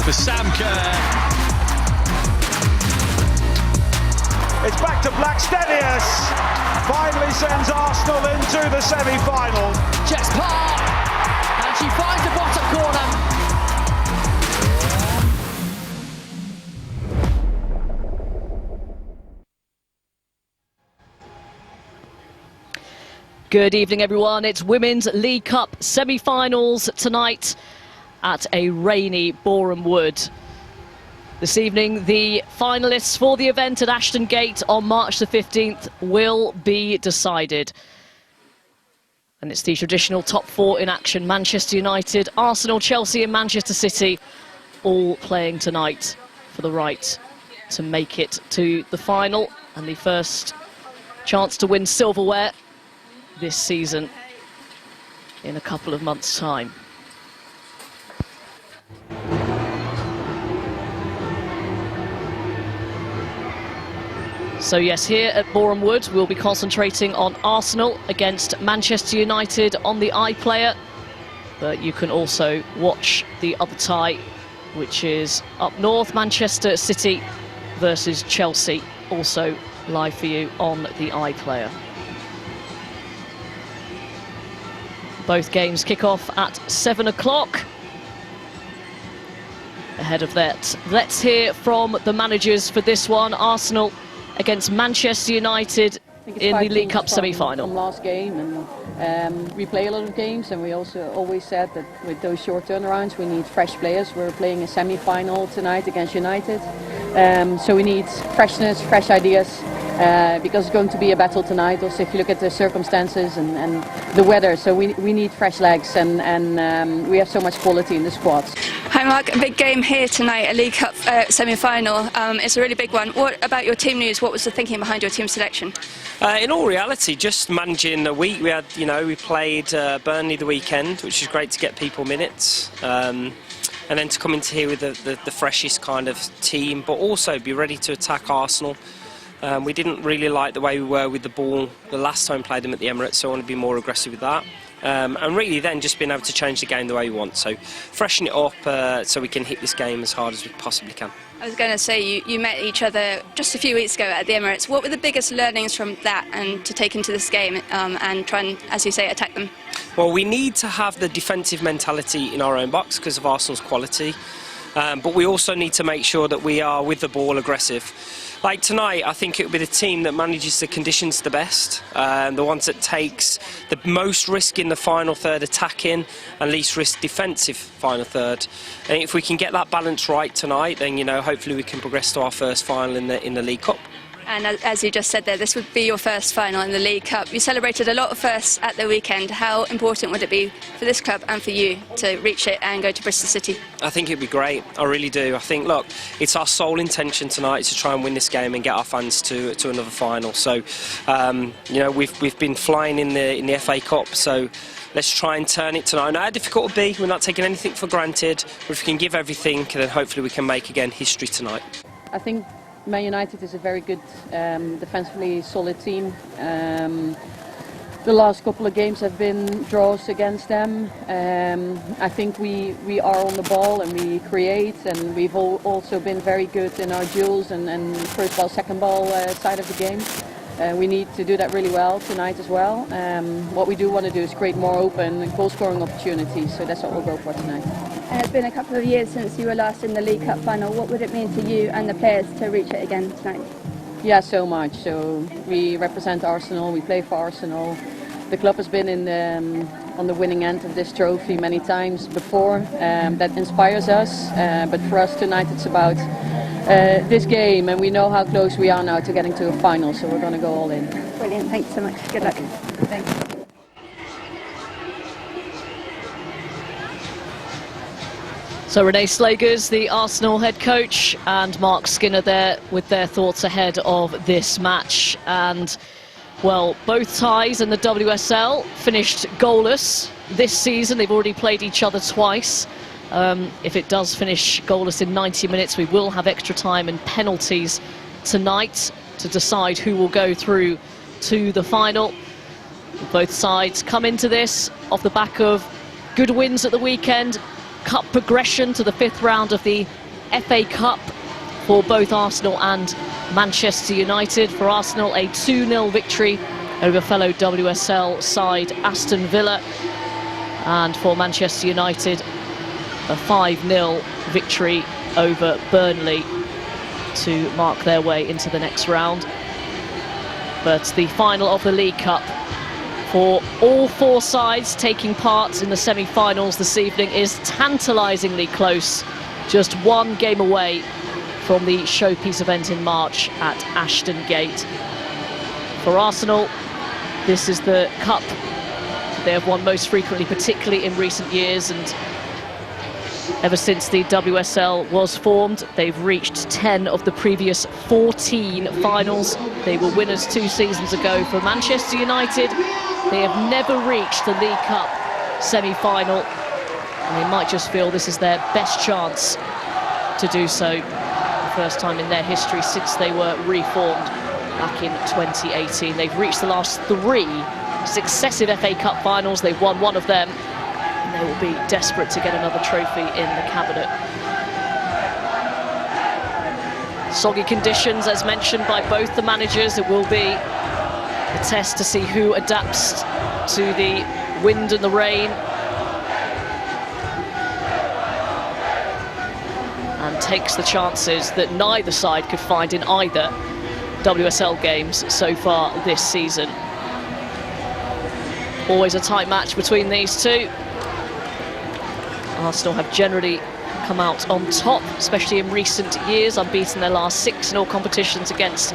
for Sam Kerr. It's back to Blackstenius. Finally sends Arsenal into the semi-final. Jess Park, and she finds the bottom corner. Good evening, everyone. It's Women's League Cup semi-finals tonight at a rainy Boreham Wood. This evening, the finalists for the event at Ashton Gate on March the 15th will be decided. And it's the traditional top four in action. Manchester United, Arsenal, Chelsea and Manchester City all playing tonight for the right to make it to the final and the first chance to win silverware this season in a couple of months' time. So yes, here at Boreham Wood we'll be concentrating on Arsenal against Manchester United on the iPlayer, but you can also watch the other tie, which is up north, Manchester City versus Chelsea, also live for you on the iPlayer. Both games kick off at 7 o'clock. Ahead of that, let's hear from the managers for this one. Arsenal against Manchester United in the League Cup semi-final. From last game, and we play a lot of games, and we also always said that with those short turnarounds we need fresh players. We're playing a semi-final tonight against United, so we need freshness, fresh ideas. Because it's going to be a battle tonight. Also, if you look at the circumstances and the weather, so we need fresh legs, and we have so much quality in the squads. Hi Mark, a big game here tonight, a League Cup semi-final. It's a really big one. What about your team news? What was the thinking behind your team selection? In all reality, just managing the week. We had, we played Burnley the weekend, which is great to get people minutes. And then to come into here with the freshest kind of team, but also be ready to attack Arsenal. We didn't really like the way we were with the ball the last time we played them at the Emirates, so I want to be more aggressive with that. And really then just being able to change the game the way we want. So freshen it up so we can hit this game as hard as we possibly can. I was going to say, you met each other just a few weeks ago at the Emirates. What were the biggest learnings from that and to take into this game and try and, as you say, attack them? Well, we need to have the defensive mentality in our own box because of Arsenal's quality. But we also need to make sure that we are, with the ball, aggressive. Like tonight, I think it will be the team that manages the conditions the best, the ones that takes the most risk in the final third attacking and least risk defensive final third. And if we can get that balance right tonight, then hopefully we can progress to our first final in the League Cup. And as you just said there, this would be your first final in the League Cup. You celebrated a lot of firsts at the weekend. How important would it be for this club and for you to reach it and go to Bristol City? I think it'd be great. I really do. I think, look, it's our sole intention tonight to try and win this game and get our fans to another final. So, we've been flying in the FA Cup. So let's try and turn it tonight. I know how difficult it'll be. We're not taking anything for granted. But if we can give everything, then hopefully we can make again history tonight. I think Man United is a very good, defensively solid team. The last couple of games have been draws against them. I think we are on the ball and we create, and we've also been very good in our duels and first ball, second ball side of the game. We need to do that really well tonight as well. What we do want to do is create more open goal scoring opportunities, so that's what we'll go for tonight. And it's been a couple of years since you were last in the League Cup final. What would it mean to you and the players to reach it again tonight? Yeah, so much. So we represent Arsenal, we play for Arsenal. The club has been on the winning end of this trophy many times before. That inspires us, but for us tonight it's about this game, and we know how close we are now to getting to a final, so we're going to go all in. Brilliant, thanks so much. Good luck. Thanks. So Renee Slagers, the Arsenal head coach, and Mark Skinner there with their thoughts ahead of this match. And, well, both ties in the WSL finished goalless this season. They've already played each other twice. If it does finish goalless in 90 minutes, we will have extra time and penalties tonight to decide who will go through to the final. Both sides come into this off the back of good wins at the weekend cup progression to the 5th round of the FA Cup for both Arsenal and Manchester United. For Arsenal, a 2-0 victory over fellow WSL side Aston Villa, and for Manchester United, a 5-0 victory over Burnley to mark their way into the next round. But the final of the League Cup for all 4 sides taking part in the semi-finals this evening is tantalisingly close, just 1 game away from the showpiece event in March at Ashton Gate. For Arsenal, this is the cup they have won most frequently, particularly in recent years, and ever since the WSL was formed, they've reached 10 of the previous 14 finals. They were winners 2 seasons ago. For Manchester United, they have never reached the League Cup semi-final, and they might just feel this is their best chance to do so. The first time in their history since they were reformed back in 2018. They've reached the last 3 successive FA Cup finals. They've won 1 of them, and they will be desperate to get another trophy in the cabinet. Soggy conditions, as mentioned by both the managers. It will be a test to see who adapts to the wind and the rain and takes the chances that neither side could find in either WSL games so far this season. Always a tight match between these two. Arsenal have generally come out on top, especially in recent years, unbeaten their last 6 in all competitions against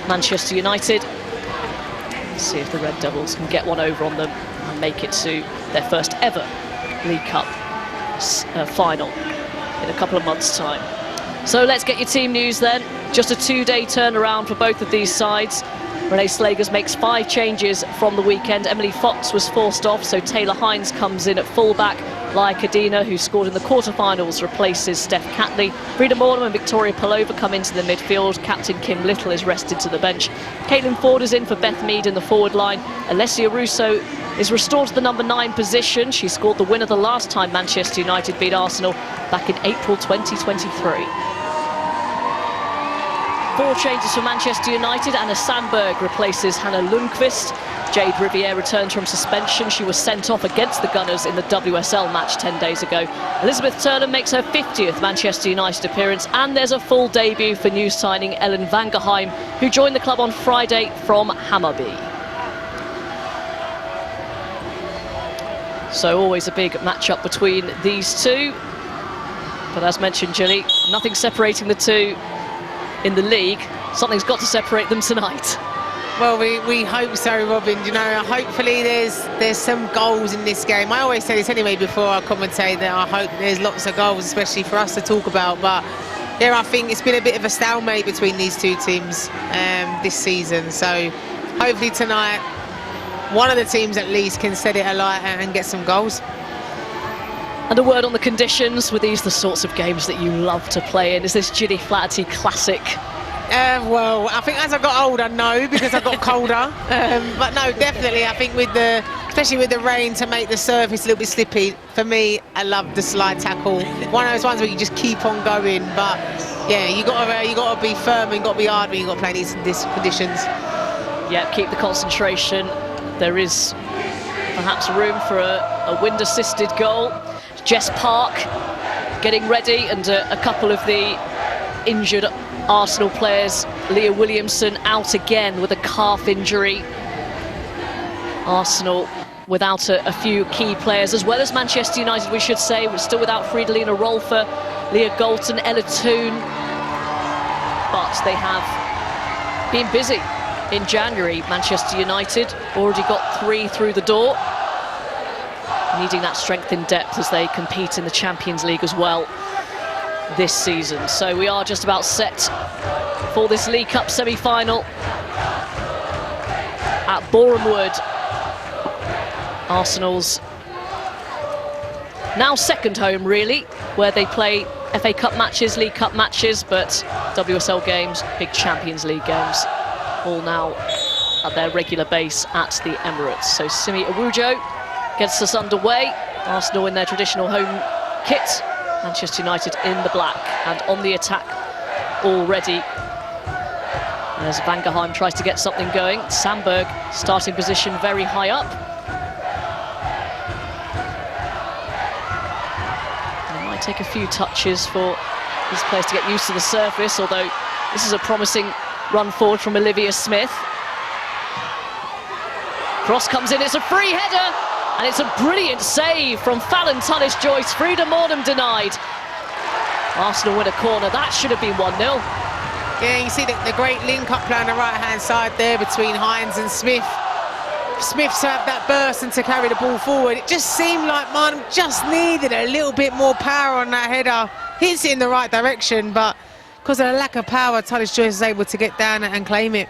Manchester United. Let's see if the Red Devils can get one over on them and make it to their first ever League Cup final in a couple of months' time. So let's get your team news then. Just a 2-day turnaround for both of these sides. Renee Slagers makes 5 changes from the weekend. Emily Fox was forced off, so Taylor Hines comes in at fullback. Laia Kadina, who scored in the quarterfinals, replaces Steph Catley. Frida Mornham and Victoria Pelova come into the midfield. Captain Kim Little is rested to the bench. Caitlin Ford is in for Beth Mead in the forward line. Alessia Russo is restored to the number 9 position. She scored the winner the last time Manchester United beat Arsenal back in April 2023. 4 changes for Manchester United. Anna Sandberg replaces Hannah Lundqvist. Jade Riviere returns from suspension. She was sent off against the Gunners in the WSL match 10 days ago. Elizabeth Turner makes her 50th Manchester United appearance, and there's a full debut for new signing Ellen Vangerheim, who joined the club on Friday from Hammarby. So always a big match-up between these two. But as mentioned, Gilly, nothing separating the two in the league. Something's got to separate them tonight. Well, we hope so, Robin. You know, hopefully there's some goals in this game. I always say this anyway before I commentate, that I hope there's lots of goals, especially for us to talk about. But yeah, I think it's been a bit of a stalemate between these two teams this season. So hopefully tonight, one of the teams at least can set it alight and get some goals. And a word on the conditions. Were these the sorts of games that you love to play in? Is this Gilly Flaherty classic? Well, I think as I got older, no, because I got colder. But no, definitely, I think especially with the rain, to make the surface a little bit slippy, for me, I love the slide tackle. One of those ones where you just keep on going. But yeah, you got to be firm and you got to be hard when you got to play these conditions. Yeah, keep the concentration. There is perhaps room for a wind-assisted goal. Jess Park getting ready, and a couple of the injured Arsenal players. Leah Williamson out again with a calf injury. Arsenal without a few key players, as well as Manchester United, we should say. We're still without Fridolina Rolfö, Leah Galton, Ella Toon. But they have been busy in January. Manchester United already got 3 through the door, needing that strength in depth as they compete in the Champions League as well this season. So we are just about set for this League Cup semi-final at Boreham Wood. Arsenal's now second home, really, where they play FA Cup matches, League Cup matches, but WSL games, big Champions League games, all now at their regular base at the Emirates. So Simi Awujo gets us underway. Arsenal in their traditional home kit. Manchester United in the black and on the attack already. As Van Gaheim tries to get something going. Sandberg, starting position very high up. It might take a few touches for these players to get used to the surface, although this is a promising run forward from Olivia Smith. Cross comes in, it's a free header, and it's a brilliant save from Fallon Tullis-Joyce. Frida Mornham denied. Arsenal win a corner, that should have been 1-0. Yeah, you see the great link-up play on the right-hand side there between Hines and Smith. Smith to have that burst and to carry the ball forward. It just seemed like Marnham just needed a little bit more power on that header. Hits it in the right direction, but because of the lack of power, Tullis-Joyce is able to get down and claim it.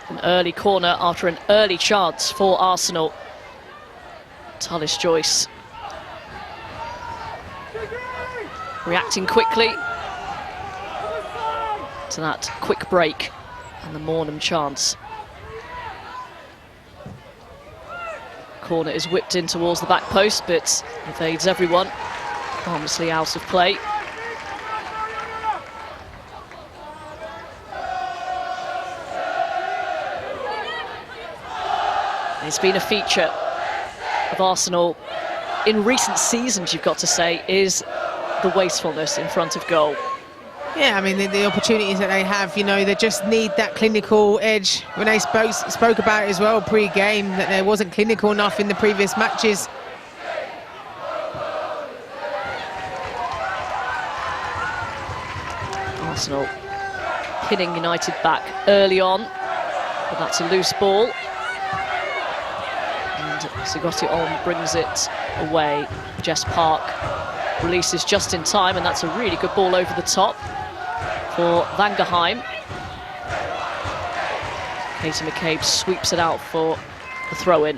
An early corner after an early chance for Arsenal. Tullis-Joyce reacting quickly to that quick break and the Mornham chance. Corner is whipped in towards the back post, but evades everyone. Harmlessly out of play. It's been a feature of Arsenal in recent seasons, you've got to say, is the wastefulness in front of goal. Yeah, I mean, the opportunities that they have, you know, they just need that clinical edge. Renee spoke about it as well pre-game, that there wasn't clinical enough in the previous matches. Arsenal pinning United back early on, but that's a loose ball. And Sigoti On brings it away. Jess Park releases just in time, and that's a really good ball over the top for Van Gaheim. Katie McCabe sweeps it out for the throw-in.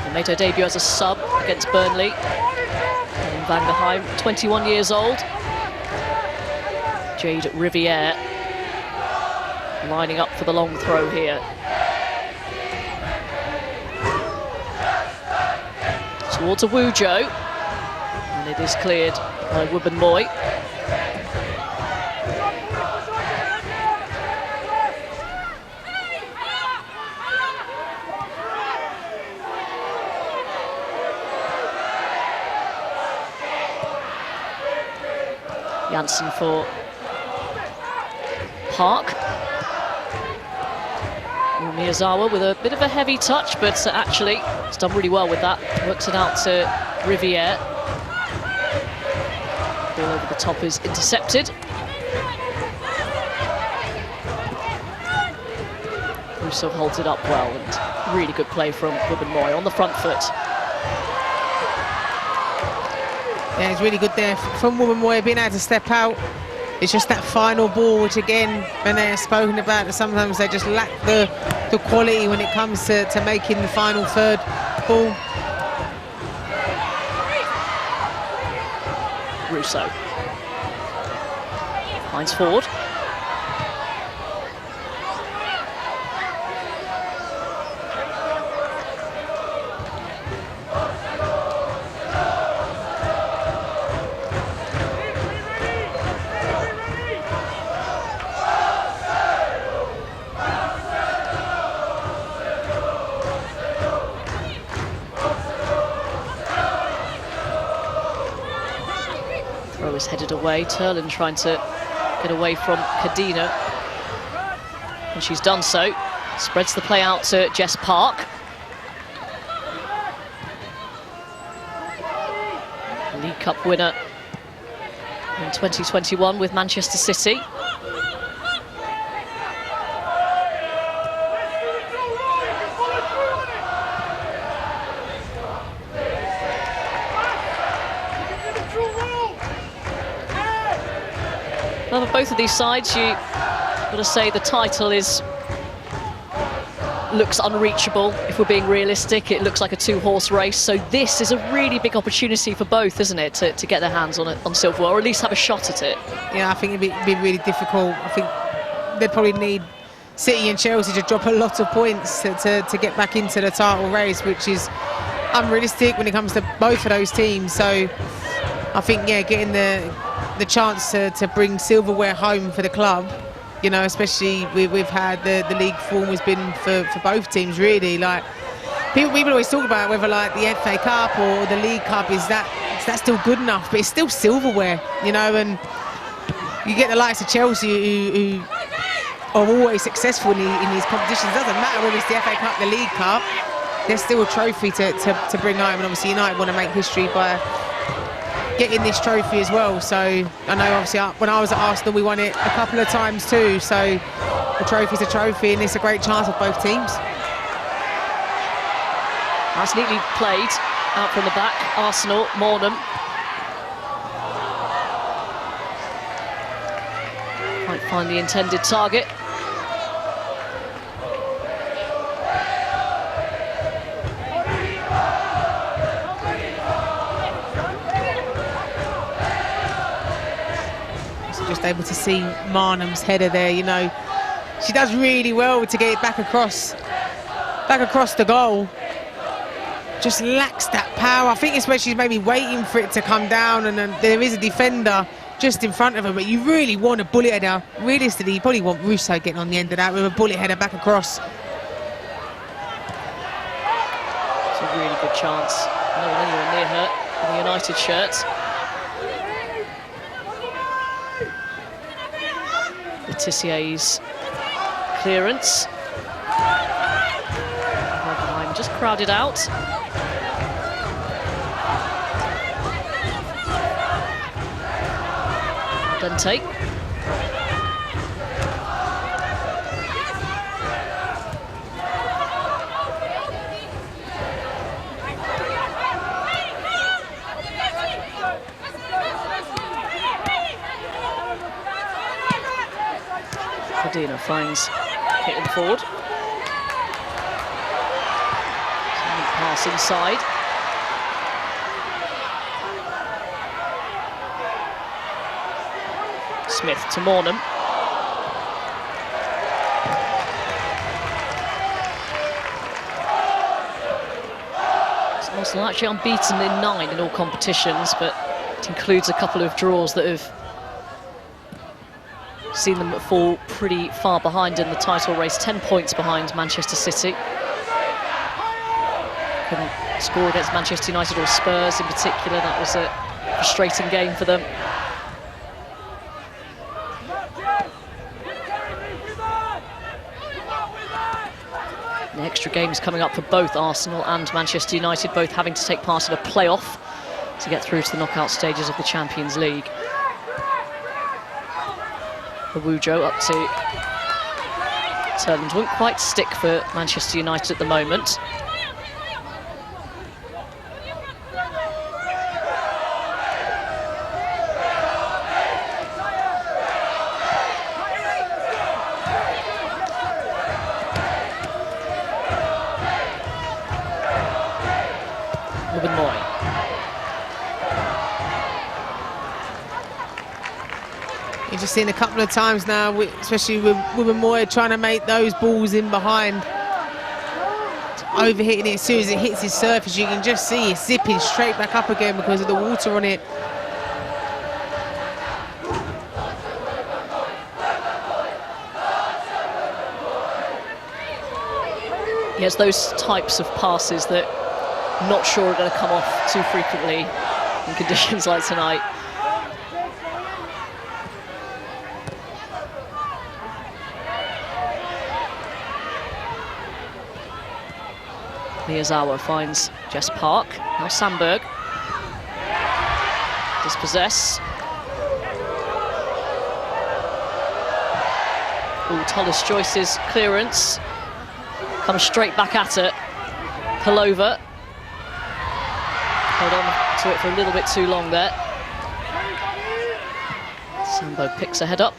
He made her debut as a sub against Burnley. And Van Gaheim, 21 years old. Jade Riviere lining up for the long throw here. Towards Awujo, and it is cleared by Wubben-Moy. Janssen for Park. Miyazawa with a bit of a heavy touch, but actually he's done really well with that. Works it out to Riviere. Ball over the top is intercepted. Russo holds it up well, and really good play from Wubben-Moy on the front foot. Yeah, it's really good there from Wubben-Moy, being able to step out. It's just that final ball, which again, when they're spoken about, that sometimes they just lack the quality when it comes to making the final third ball. Russo finds forward. Is headed away. Turlin trying to get away from Kadina, and she's done so. Spreads the play out to Jess Park. League Cup winner in 2021 with Manchester City. Well, for both of these sides, you got to say the title looks unreachable. If we're being realistic, it looks like a two-horse race. So this is a really big opportunity for both, isn't it, to get their hands on silverware, or at least have a shot at it. Yeah, I think it'd be really difficult. I think they'd probably need City and Chelsea to drop a lot of points to get back into the title race, which is unrealistic when it comes to both of those teams. So I think, yeah, getting the chance to bring silverware home for the club, you know, especially we've had the league form has been for both teams, really. Like, people always talk about whether like the FA Cup or the League Cup is that still good enough, but it's still silverware, you know. And you get the likes of Chelsea who are always successful in these competitions. It doesn't matter whether it's the FA Cup, the League Cup, there's still a trophy to bring home. And obviously United want to make history by getting this trophy as well. So I know obviously when I was at Arsenal we won it a couple of times too, so the trophy's a trophy and it's a great chance for both teams. That's neatly played out from the back. Arsenal, Mornham. Might find the intended target. Just able to see Marnham's header there, you know. She does really well to get it back across the goal. Just lacks that power. I think it's where she's maybe waiting for it to come down, and then there is a defender just in front of her, but you really want a bullet header. Realistically, you probably want Russo getting on the end of that with a bullet header back across. It's a really good chance. No one anywhere near her in the United shirt. Letizier's clearance. Hoffenheim just crowded out. Dente. Fadina finds hitting forward. Pass inside. Smith to Mornham. Arsenal actually unbeaten in 9 in all competitions, but it includes a couple of draws that have seen them fall pretty far behind in the title race, 10 points behind Manchester City. Couldn't score against Manchester United or Spurs in particular. That was a frustrating game for them. The extra games coming up for both Arsenal and Manchester United, both having to take part in a play-off to get through to the knockout stages of the Champions League. Awujo up to Turland. Won't quite stick for Manchester United at the moment. Ruben Moy. You've just seen a couple of times now, especially with Moy trying to make those balls in behind. Overhitting it as soon as it hits his surface. You can just see it zipping straight back up again because of the water on it. He has those types of passes that I'm not sure are going to come off too frequently in conditions like tonight. Miyazawa finds Jess Park. Now Sandberg. Dispossess. Hollis Joyce's clearance comes straight back at it. Pelova held on to it for a little bit too long there. Sandberg picks her head up.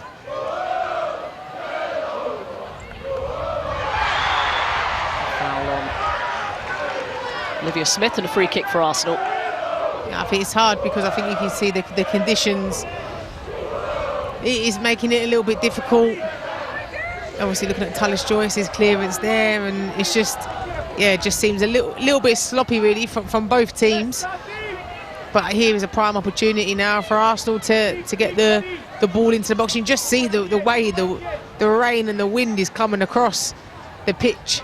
Foul on Olivia Smith and a free kick for Arsenal. Yeah, I think it's hard because I think you can see the conditions. It is making it a little bit difficult. obviously looking at Tullis Joyce's clearance there, and it's just, yeah, it just seems a little bit sloppy really from both teams. But here is a prime opportunity now for Arsenal to get the ball into the box. You can just see the way the rain and the wind is coming across the pitch.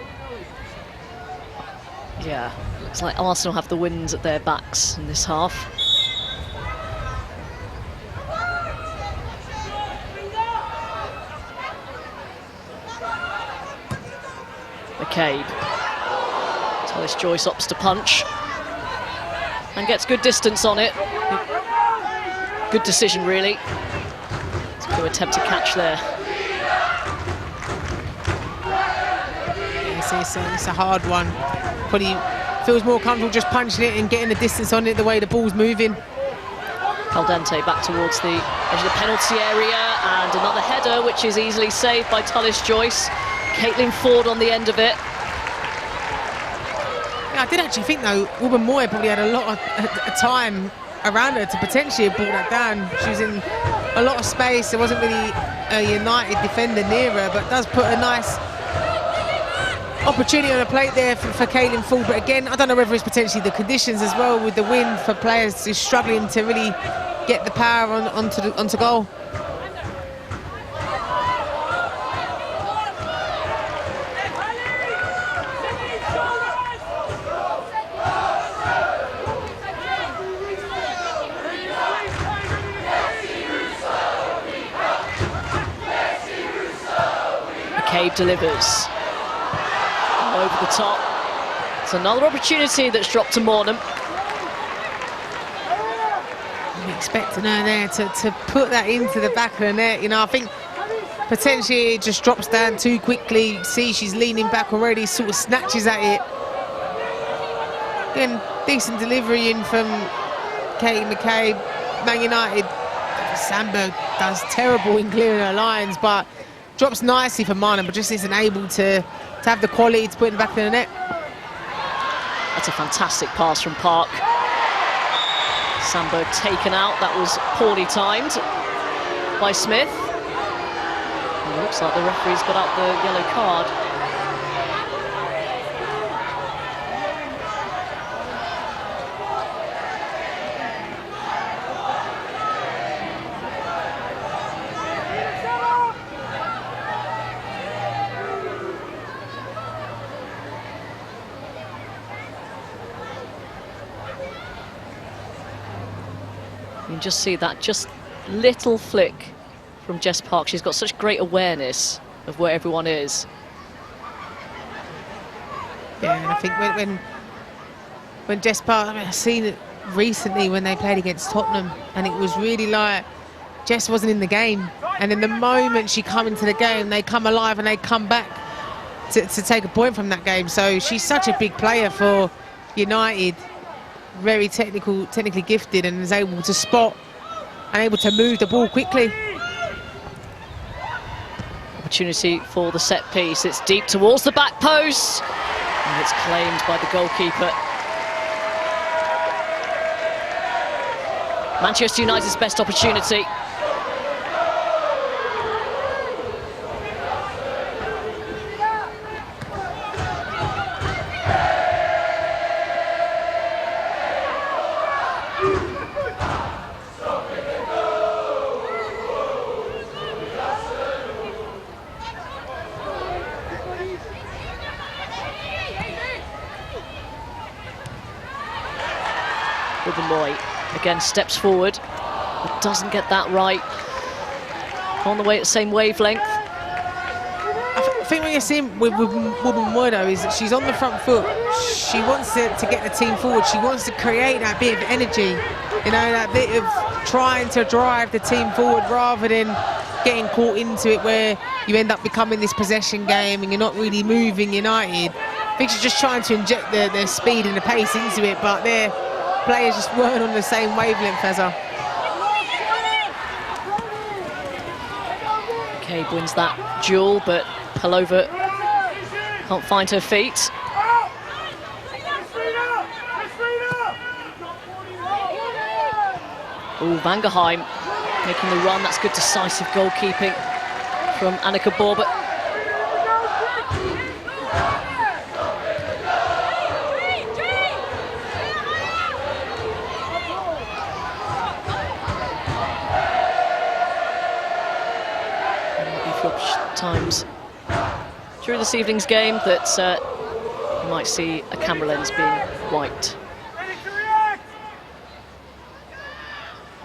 Yeah, looks like Arsenal have the winds at their backs in this half. McCabe. Tullis Joyce opts to punch and gets good distance on it. Good decision, really. It's a good attempt to catch there. It's a hard one. Probably feels more comfortable just punching it and getting the distance on it the way the ball's moving. Caldente back towards the edge of the penalty area, and another header which is easily saved by Tullis Joyce. Caitlin Ford on the end of it. Yeah, I did actually think though Wilburn Moy probably had a lot of time around her to potentially have brought that down. She was in a lot of space. There wasn't really a United defender near her, but does put a nice opportunity on the plate there for Caitlin Ford. But again, I don't know whether it's potentially the conditions as well with the wind for players who's struggling to really get the power onto goal. McCabe delivers. Over the top. It's another opportunity that's dropped to Mornham. I'm expecting her there to put that into the back of the net. You know, I think potentially it just drops down too quickly. See, she's leaning back already, sort of snatches at it. Again, decent delivery in from Katie McCabe. Man United, Sandberg does terrible in clearing her lines, but drops nicely for Marnham, but just isn't able to have the quality to put in the back of the net. That's a fantastic pass from Park. Sandberg taken out. That was poorly timed by Smith. It looks like the referee's got out the yellow card. You can just see that just little flick from Jess Park. She's got such great awareness of where everyone is. Yeah, and I think when Jess Park, I mean, I've seen it recently when they played against Tottenham, and it was really like Jess wasn't in the game, and then the moment she come into the game, they come alive and they come back to take a point from that game. So she's such a big player for United. Very technically gifted, and is able to spot and able to move the ball quickly. Opportunity for the set piece. It's deep towards the back post, and it's claimed by the goalkeeper. Manchester United's best opportunity. Moy again steps forward, but doesn't get that right. On the way at the same wavelength. I think what you're seeing with Wilburn Moy though is that she's on the front foot. She wants to get the team forward. She wants to create that bit of energy, you know, that bit of trying to drive the team forward rather than getting caught into it where you end up becoming this possession game and you're not really moving United. I think she's just trying to inject the speed and the pace into it, but their players just weren't on the same wavelength as her. McCabe wins that duel, but Pelova can't find her feet. Oh, Vangerheim making the run. That's good decisive goalkeeping from Annika Borbert. times during this evening's game that you might see a camera lens being wiped.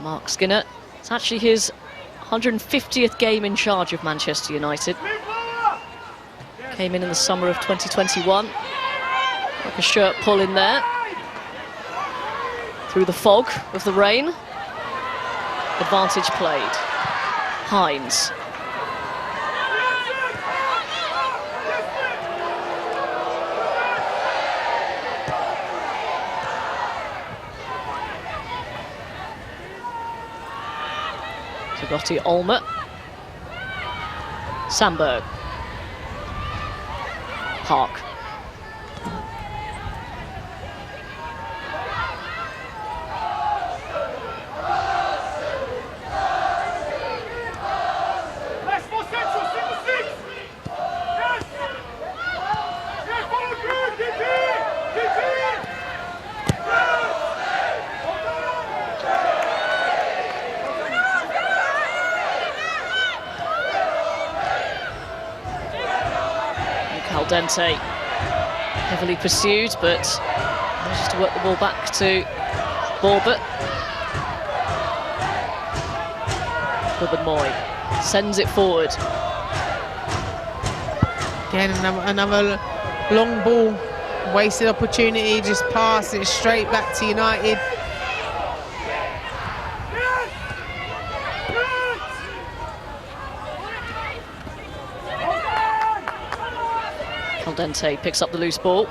Mark Skinner, it's actually his 150th game in charge of Manchester United. Came in the summer of 2021. Like a shirt pull in there. Through the fog of the rain. Advantage played. Hines. Gotti Olmer. Sandberg. Park. Caldente heavily pursued, but manages to work the ball back to Borbert. Ruben Moy sends it forward. Again, another long ball, wasted opportunity, just pass it straight back to United. Caldente picks up the loose ball.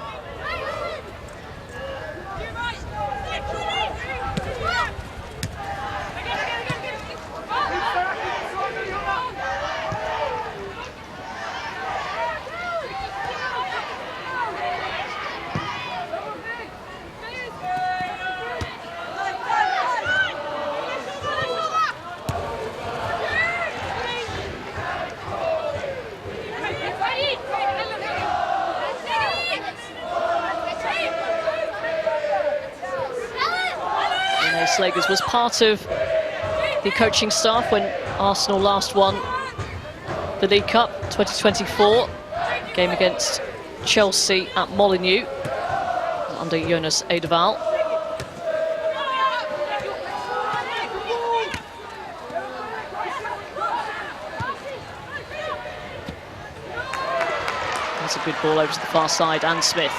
Slagers was part of the coaching staff when Arsenal last won the League Cup 2024 game against Chelsea at Molineux under Jonas Eidevall. That's a good ball over to the far side, and Smith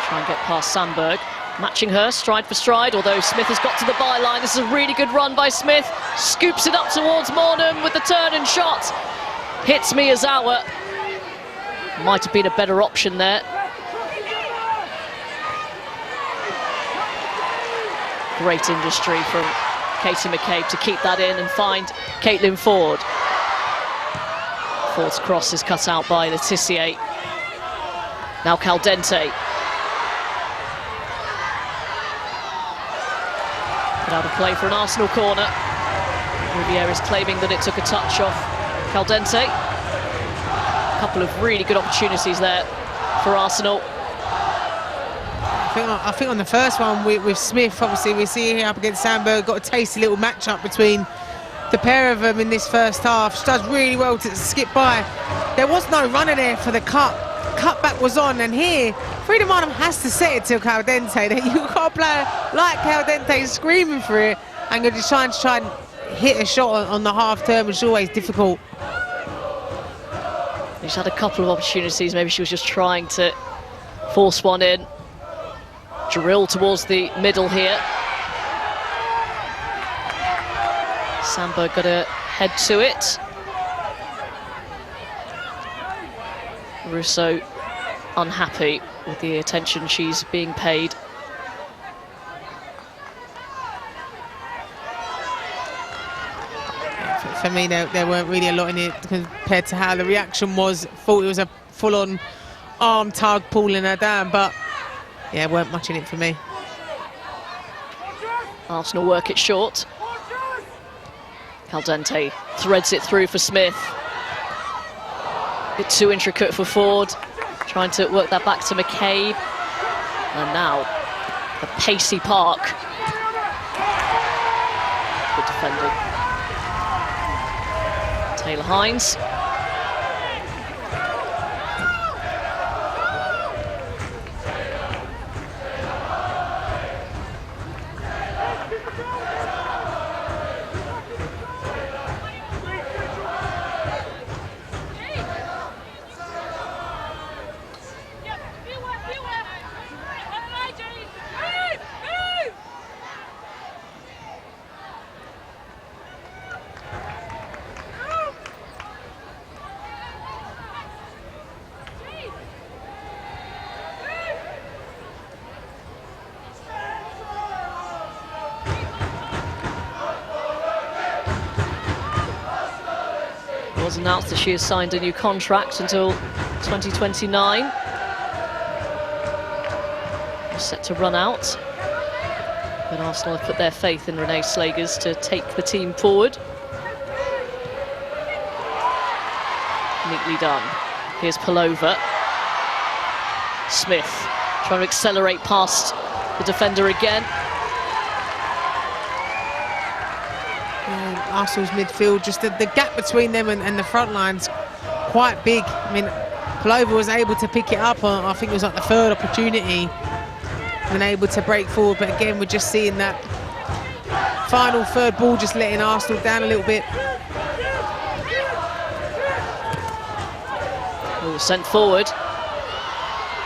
try and get past Sandberg. Matching her stride for stride, although Smith has got to the byline. This is a really good run by Smith. Scoops it up towards Mornham with the turn and shot. Hits Miyazawa. Might have been a better option there. Great industry from Katie McCabe to keep that in and find Caitlin Ford. Ford's cross is cut out by Letitia. Now Caldente. Out of play for an Arsenal corner. Riviera's claiming that it took a touch off Caldente. A couple of really good opportunities there for Arsenal. I think on the first one with Smith, obviously we see here up against Sandberg, got a tasty little match-up between the pair of them in this first half. She does really well to skip by. There was no runner there for the cut. Cutback was on, and here Freedom Arnhem has to set it to Caldente. That you've got a player like Caldente screaming for it, and you're just trying to hit a shot on the half turn, which is always difficult. She's had a couple of opportunities. Maybe she was just trying to force one in. Drill towards the middle here. Sandberg got to head to it. Russo unhappy with the attention she's being paid. For me, there weren't really a lot in it compared to how the reaction was. Thought it was a full-on arm tug pulling her down, but yeah, weren't much in it for me. Arsenal work it short. Caldente threads it through for Smith. A bit too intricate for Ford. Trying to work that back to McCabe. And now, the pacey Park. Good defending. Taylor Hines. It was announced that she has signed a new contract until 2029. Set to run out. But Arsenal have put their faith in Renee Slagers to take the team forward. Neatly done. Here's Pelova. Smith trying to accelerate past the defender again. Arsenal's midfield, just the gap between them and the front line's quite big. I mean, Pelova was able to pick it up on, I think it was like the third opportunity, and able to break forward. But again, we're just seeing that final third ball just letting Arsenal down a little bit. Oh, sent forward.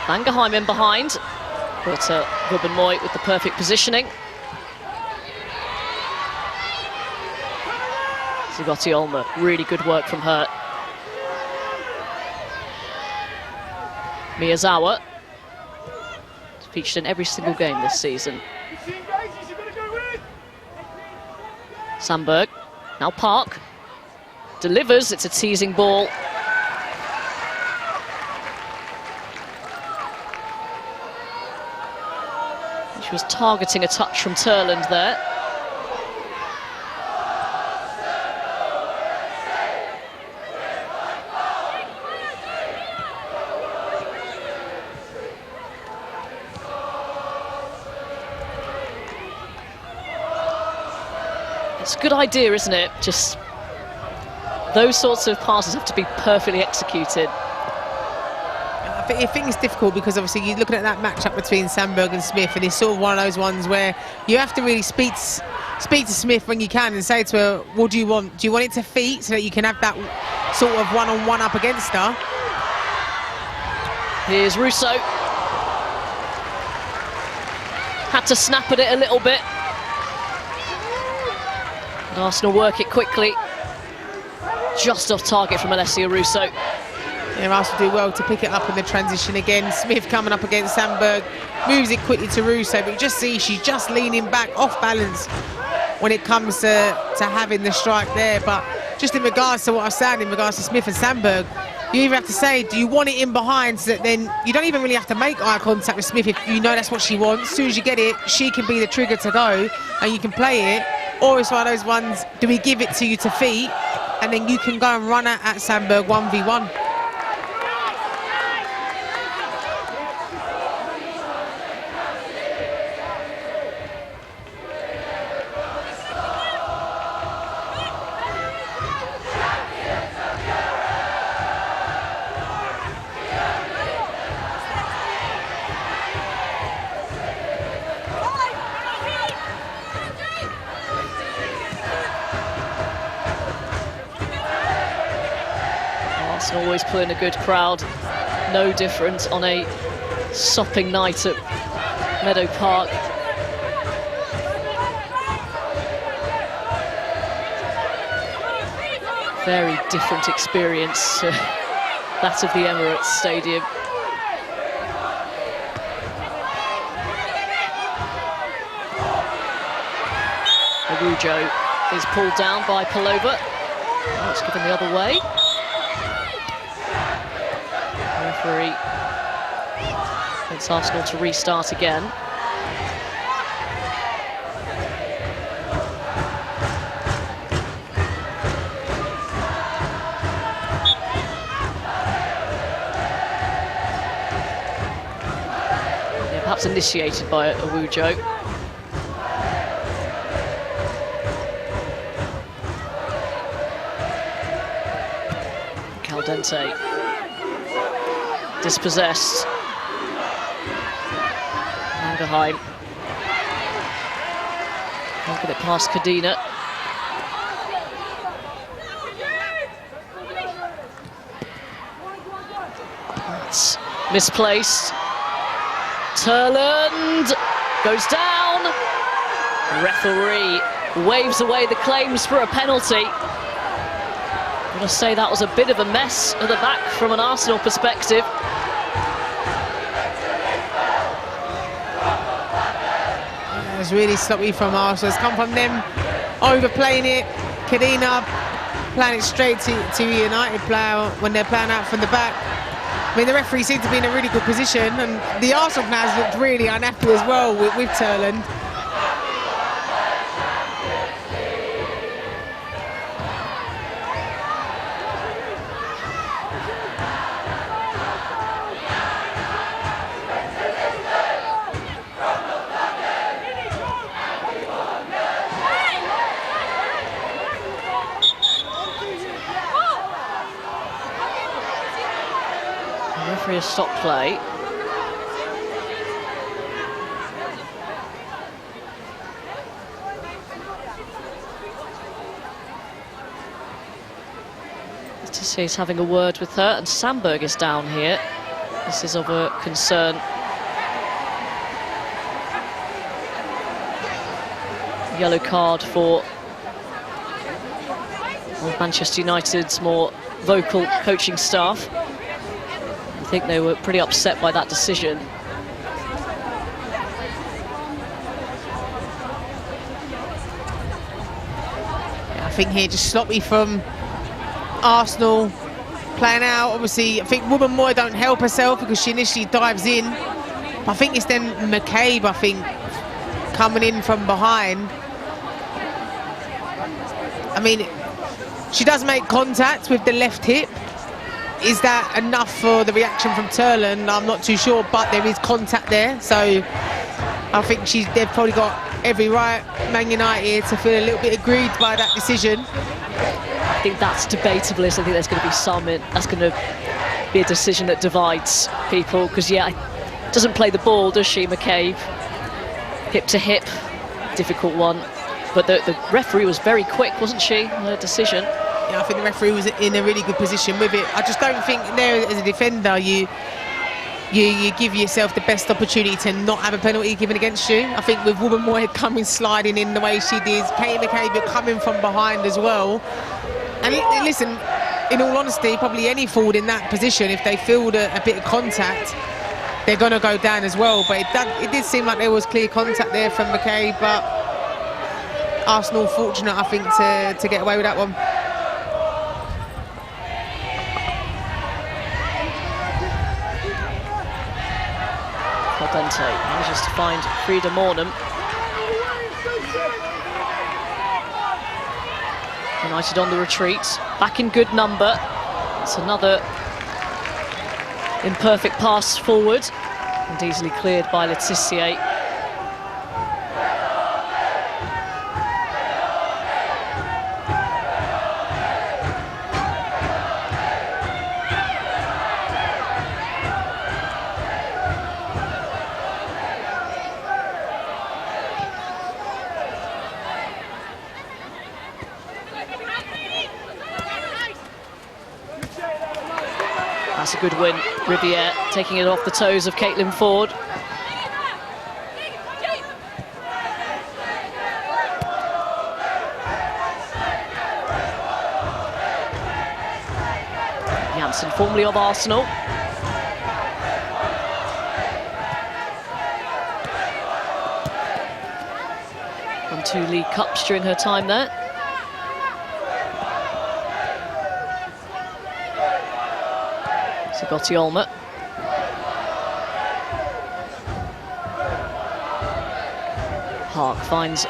Langerheim in behind, but Ruben Moy with the perfect positioning. Zugoti Olmo, really good work from her. Miyazawa, featured in every single game this season. Sandberg, now Park, delivers, it's a teasing ball. She was targeting a touch from Turland there. It's a good idea, isn't it? Just those sorts of passes have to be perfectly executed. I think it's difficult because obviously you're looking at that matchup between Sandberg and Smith, and it's sort of one of those ones where you have to really speak to Smith when you can and say to her, what do you want? Do you want it to feet so that you can have that sort of one-on-one up against her? Here's Russo. Had to snap at it a little bit. And Arsenal work it quickly. Just off target from Alessia Russo. Yeah, Arsenal do well to pick it up in the transition again. Smith coming up against Sandberg, moves it quickly to Russo, but you just see she's just leaning back, off balance when it comes to having the strike there. But just in regards to what I was saying, in regards to Smith and Sandberg, you either have to say, do you want it in behind, so that then you don't even really have to make eye contact with Smith if you know that's what she wants. As soon as you get it, she can be the trigger to go and you can play it. Or it's one of those ones, do we give it to you to feet and then you can go and run at Sandberg 1v1. Always pulling a good crowd, no different on a sopping night at Meadow Park. Very different experience to that of the Emirates Stadium. Awujo is pulled down by Pelova. Oh, it's given the other way. Referee wants Arsenal to restart again. Yeah, perhaps initiated by Awujo. Caldente. Dispossessed. Langerheim. Can't get it past Kadina. That's misplaced. Turland goes down. Referee waves away the claims for a penalty. I'm going to say that was a bit of a mess at the back from an Arsenal perspective. It was really sloppy from Arsenal. It's come from them overplaying it. Kadina playing it straight to a United player when they're playing out from the back. I mean, the referee seemed to be in a really good position, and the Arsenal players looked really unhappy as well with Turland. Referee has stopped play. To see he's having a word with her, and Sandberg is down here. This is of a concern. Yellow card for Manchester United's more vocal coaching staff. I think they were pretty upset by that decision. Yeah, I think here just sloppy from Arsenal playing out. Obviously, I think Wubben-Moy don't help herself because she initially dives in. I think it's then McCabe, I think, coming in from behind. I mean, she does make contact with the left hip. Is that enough for the reaction from Turland? I'm not too sure, but there is contact there. So I think they've probably got every right, Man United, to feel a little bit aggrieved by that decision. I think that's debatable. I think there's going to be that's going to be a decision that divides people, because doesn't play the ball, does she, McCabe? Hip to hip, difficult one. But the referee was very quick, wasn't she, on her decision? Yeah, I think the referee was in a really good position with it. I just don't think there, as a defender, you give yourself the best opportunity to not have a penalty given against you. I think with Wubben-Moy coming sliding in the way she did, Katie McCabe coming from behind as well. And listen, in all honesty, probably any forward in that position, if they feel a bit of contact, they're going to go down as well. But it did seem like there was clear contact there from McCabe, but Arsenal fortunate, I think, to get away with that one. Caldente manages to find Frida Mornham. United on the retreat, back in good number. It's another imperfect pass forward, and easily cleared by Letitia. That's a good win. Riviere taking it off the toes of Caitlin Ford. Janssen, formerly of Arsenal. Won 2 League Cups during her time there. Gotti Olmer. Hark finds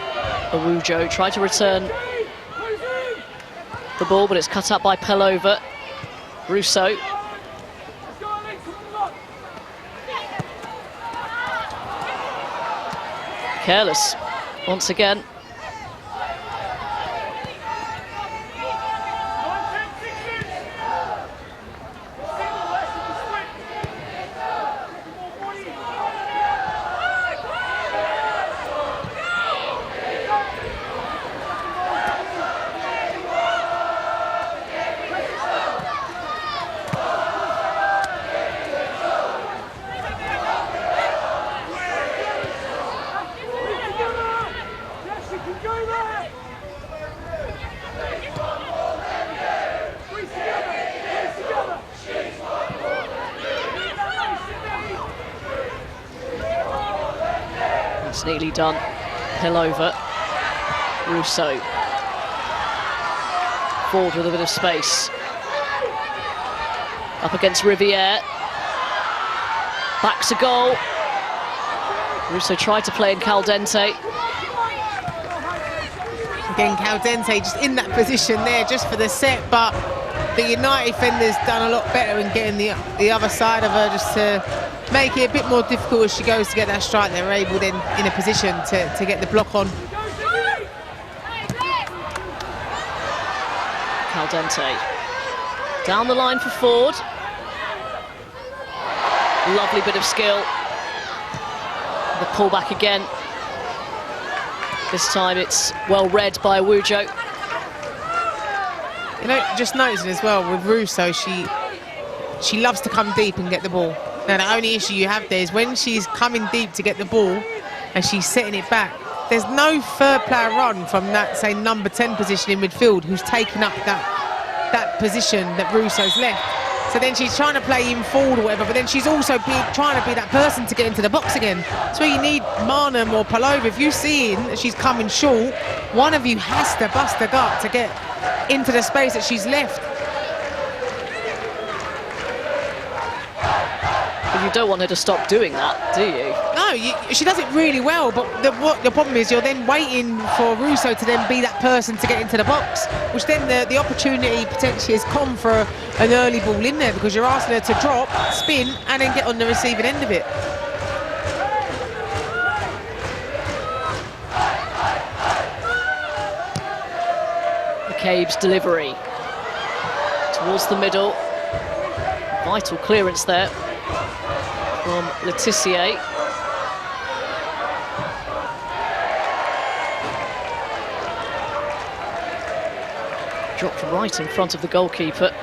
Awujo, tried to return the ball, but it's cut up by Pelova. Russo. Careless once again. It's neatly done. Pelova. Russo. Forward with a bit of space. Up against Riviere. Backs a goal. Russo tried to play in Caldente. Again, Caldente just in that position there just for the set, but the United defender's done a lot better in getting the other side of her just to make it a bit more difficult as she goes to get that strike. They're able then in a position to get the block on. Caldente. Down the line for Ford. Lovely bit of skill. The pullback again. This time it's well read by Awujo. You know, just noticing as well with Russo, she loves to come deep and get the ball. Now the only issue you have there is when she's coming deep to get the ball and she's setting it back, there's no third player run from that, say, number 10 position in midfield who's taken up that position that Russo's left. So then she's trying to play in forward or whatever, but then she's also trying to be that person to get into the box again. So you need Marnham or Palova. If you're seeing that she's coming short, one of you has to bust the gut to get into the space that she's left. But you don't want her to stop doing that, do you? No, she does it really well, but the problem is you're then waiting for Russo to then be that person to get into the box, which then the opportunity potentially has come for an early ball in there because you're asking her to drop, spin, and then get on the receiving end of it. McCabe's delivery towards the middle. Vital clearance there from Letitia. Dropped right in front of the goalkeeper.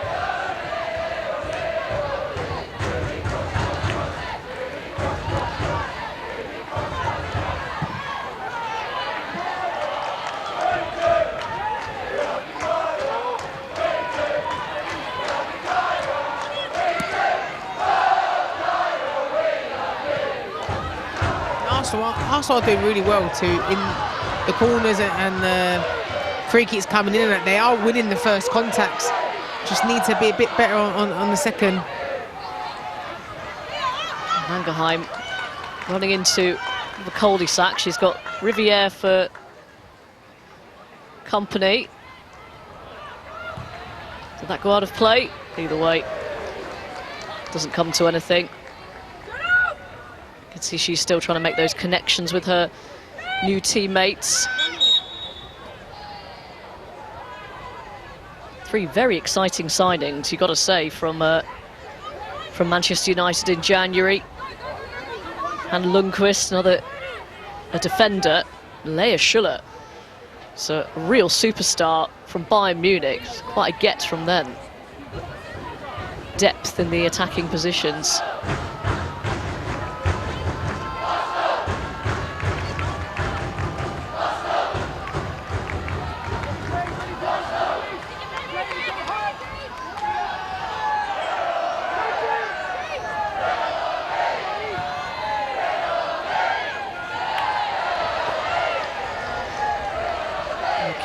Arsenal are doing really well too in the corners and the free kicks coming in, and that they are winning the first contacts. Just need to be a bit better on the second. Mangerheim running into the cul-de-sac. She's got Riviere for company. Did that go out of play? Either way, doesn't come to anything. You can see she's still trying to make those connections with her new teammates. Three very exciting signings, you've got to say, from Manchester United in January. And Lundqvist, a defender, Lea Schuller. So a real superstar from Bayern Munich. Quite a get from them. Depth in the attacking positions.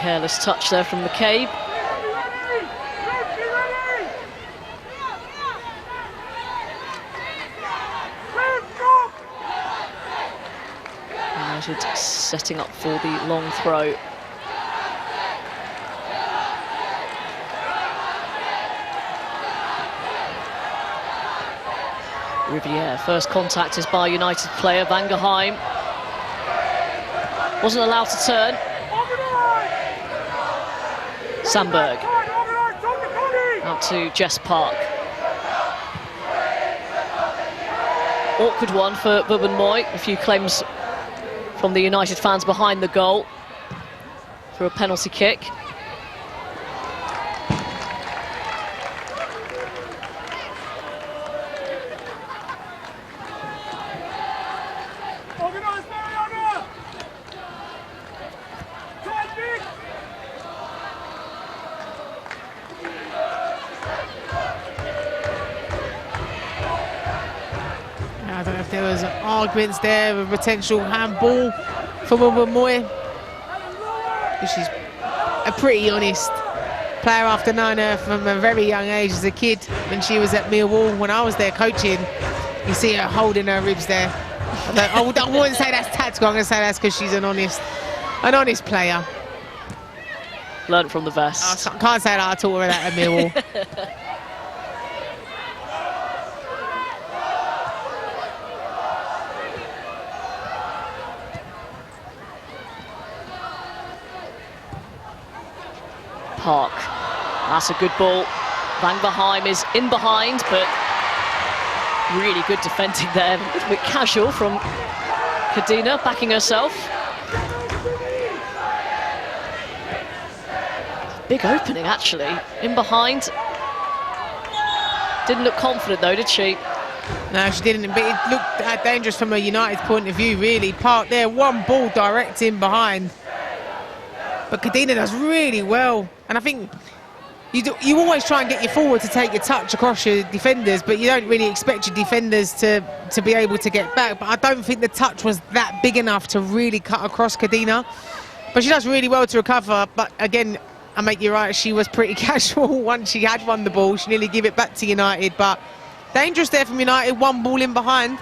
Careless touch there from McCabe. United setting up for the long throw. Riviere, first contact is by United player Vangerheim. Wasn't allowed to turn. Sandberg out to Jess Park. Awkward one for Bubben Moy. A few claims from the United fans behind the goal for a penalty kick. I don't know if there was arguments there of a potential handball for Bubben Moy. She's a pretty honest player after knowing her from a very young age as a kid when she was at Millwall. When I was there coaching, you see her holding her ribs there. I wouldn't say that's tactical. I'm going to say that's because she's an honest player. Learned from the best. I can't say that I taught her that at Millwall. Park. That's a good ball. Van Verheim is in behind, but really good defending there. A little bit casual from Kadina, backing herself. Big opening, actually. In behind. Didn't look confident, though, did she? No, she didn't, but it looked dangerous from a United point of view, really. Park there, one ball direct in behind. But Kadina does really well. And I think you always try and get your forward to take your touch across your defenders, but you don't really expect your defenders to be able to get back. But I don't think the touch was that big enough to really cut across Kadina. But she does really well to recover. But again, I make you right, she was pretty casual once she had won the ball. She nearly gave it back to United. But dangerous there from United, one ball in behind.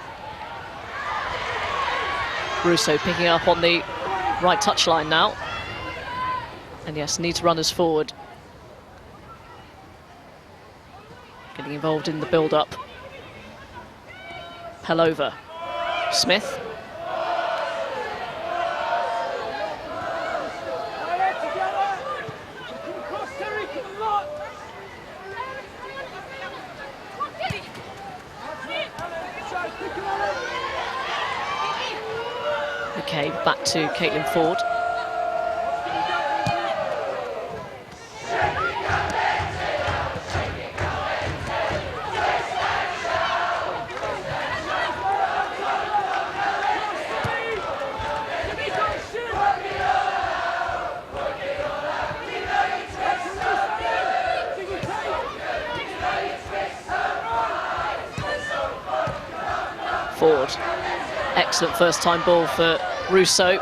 Russo picking up on the right touchline now. And yes, needs runners forward. Getting involved in the build-up. Pelova. Smith. Okay, back to Caitlin Ford. Ford. Excellent first time ball for Russo.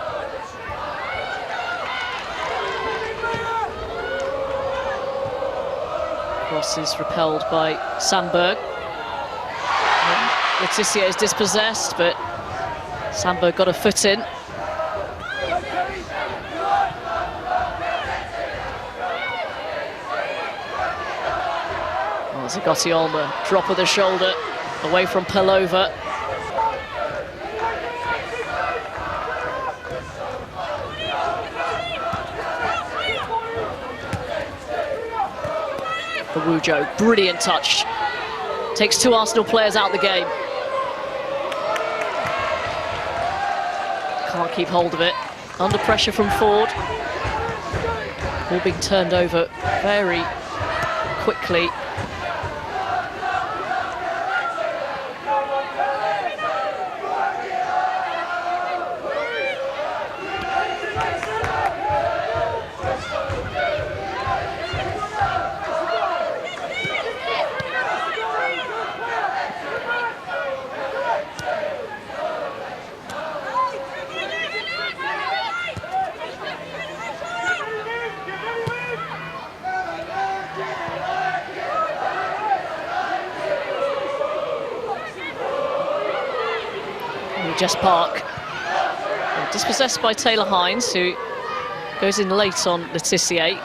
Cross is repelled by Sandberg. Letitia is dispossessed, but Sandberg got a foot in. Oh, Zagoti Olma, drop of the shoulder, away from Pelova. Wujo, brilliant touch. Takes two Arsenal players out of the game. Can't keep hold of it. Under pressure from Ford. Ball being turned over very quickly. Jess Park, dispossessed by Taylor Hines, who goes in late on Letitia.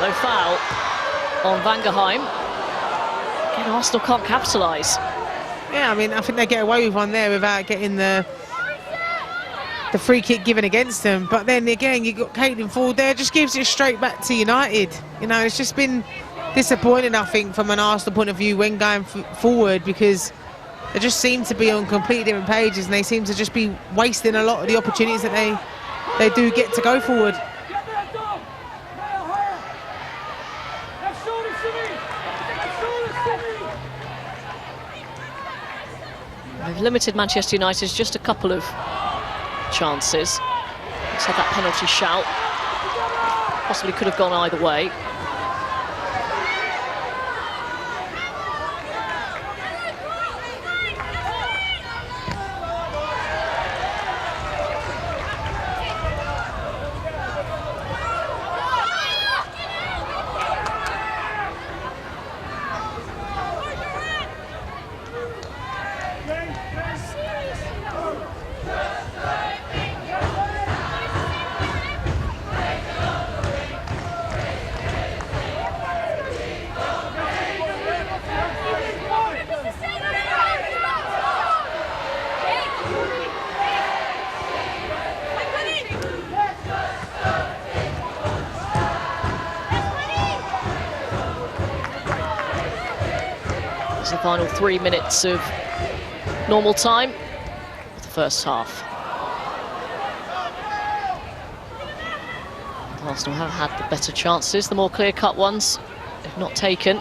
No foul on Van Verheim. Again, Arsenal can't capitalise. Yeah, I mean, I think they get away with one there without getting the free kick given against them. But then again, you've got Caitlin Ford there, just gives it straight back to United. You know, it's just been disappointing, I think, from an Arsenal point of view when going forward, because they just seem to be on completely different pages and they seem to just be wasting a lot of the opportunities that they do get to go forward. They've limited Manchester United just a couple of chances. Just had that penalty shout. Possibly could have gone either way. The final 3 minutes of normal time of the first half. Arsenal have had the better chances, the more clear-cut ones they've not taken.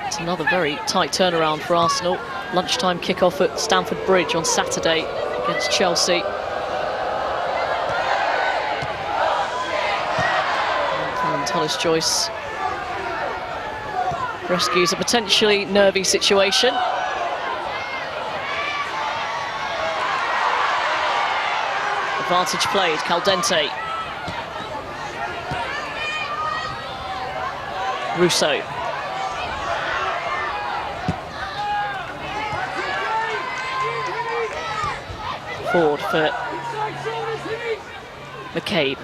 It's another very tight turnaround for Arsenal. Lunchtime kick-off at Stamford Bridge on Saturday against Chelsea. And Hollis-Joyce rescues a potentially nervy situation. Advantage played, Caldente. Russo. Forward for McCabe.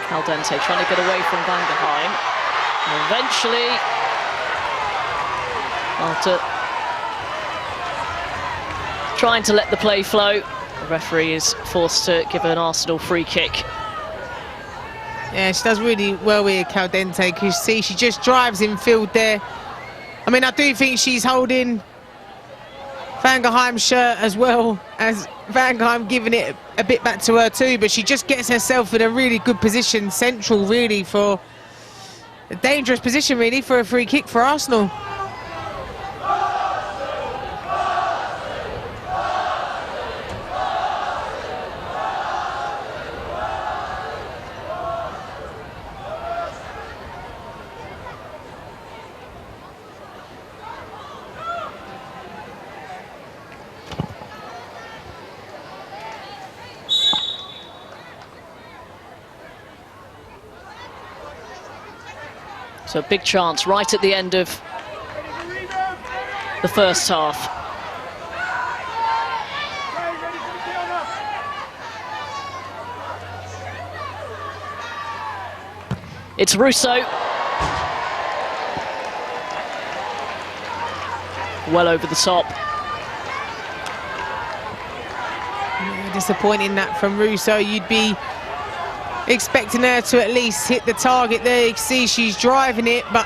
Caldente trying to get away from Van Gaal. And eventually, after trying to let the play flow, the referee is forced to give an Arsenal free kick. Yeah, she does really well with Caldente, because you see she just drives in field there. I mean, I do think she's holding Van Gaal's shirt as well, as Van Gaal giving it a bit back to her too, but she just gets herself in a really good position, central really, for a dangerous position really for a free kick for Arsenal. So a big chance right at the end of the first half. It's Russo. Well over the top. Disappointing that from Russo. You'd be expecting her to at least hit the target there. You can see she's driving it, but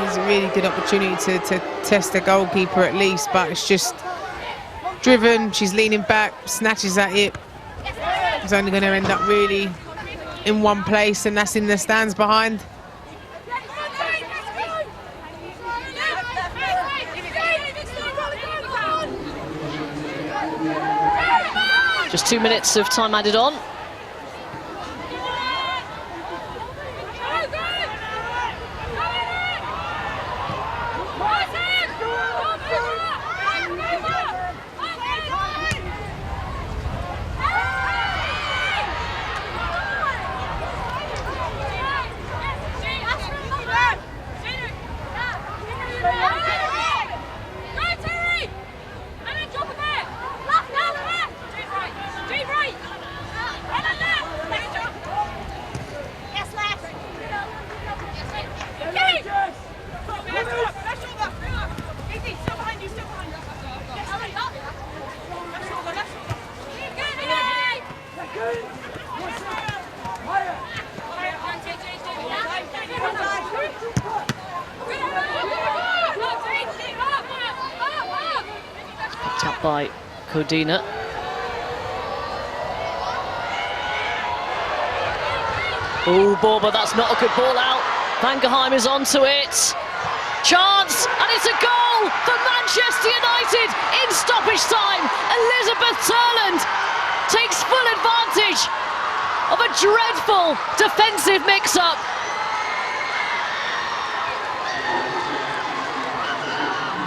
it's a really good opportunity to test the goalkeeper at least, but it's just driven. She's leaning back, snatches at it. It's only going to end up really in one place, and that's in the stands behind. Just 2 minutes of time added on. by Codina. Oh, Borba, that's not a good ball out. Van Gaheim is onto it. Chance, and it's a goal for Manchester United in stoppage time. Elizabeth Turland takes full advantage of a dreadful defensive mix-up.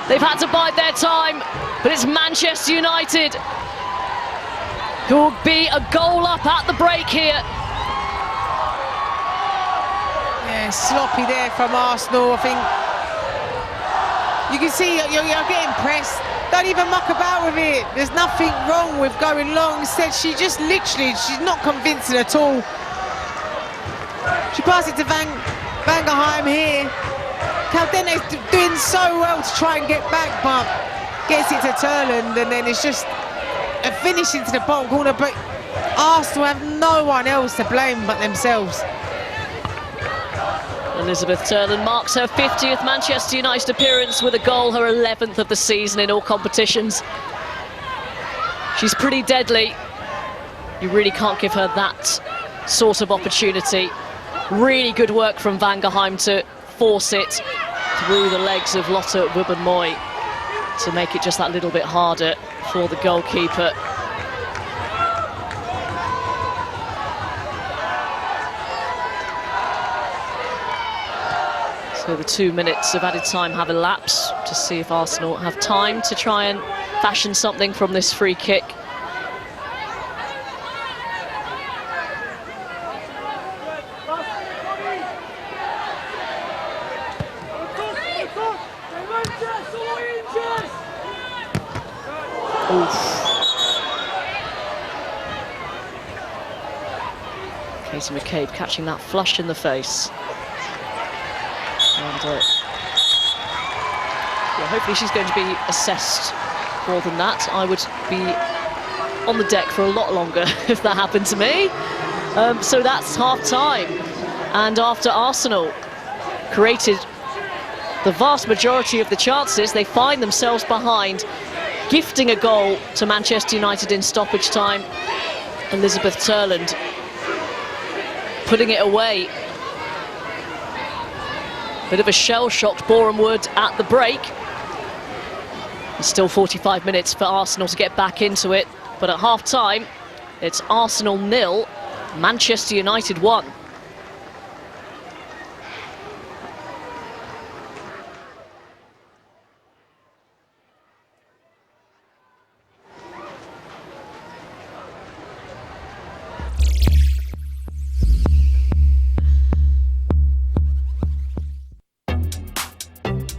They've had to bide their time, but it's Manchester United who will be a goal up at the break here. Yeah, sloppy there from Arsenal. I think you can see you're getting pressed. Don't even muck about with it. There's nothing wrong with going long. Instead, she just literally, she's not convincing at all. She passed it to Van Gaheim here. Caldene's doing so well to try and get back, but gets it to Turland, and then it's just a finish into the bottom corner. But Arsenal have no one else to blame but themselves. Elizabeth Turland marks her 50th Manchester United appearance with a goal, her 11th of the season in all competitions. She's pretty deadly. You really can't give her that sort of opportunity. Really good work from Van Gaheim to force it through the legs of Lotte Wubben-Moy to make it just that little bit harder for the goalkeeper. So the 2 minutes of added time have elapsed to see if Arsenal have time to try and fashion something from this free kick. Katie McCabe catching that flush in the face. And yeah, hopefully she's going to be assessed more than that. I would be on the deck for a lot longer if that happened to me. So that's half-time. And after Arsenal created the vast majority of the chances, they find themselves behind, gifting a goal to Manchester United in stoppage time. Elizabeth Turland putting it away. Bit of a shell-shocked Boreham Wood at the break. There's still 45 minutes for Arsenal to get back into it, but at half-time, it's Arsenal 0, Manchester United 1.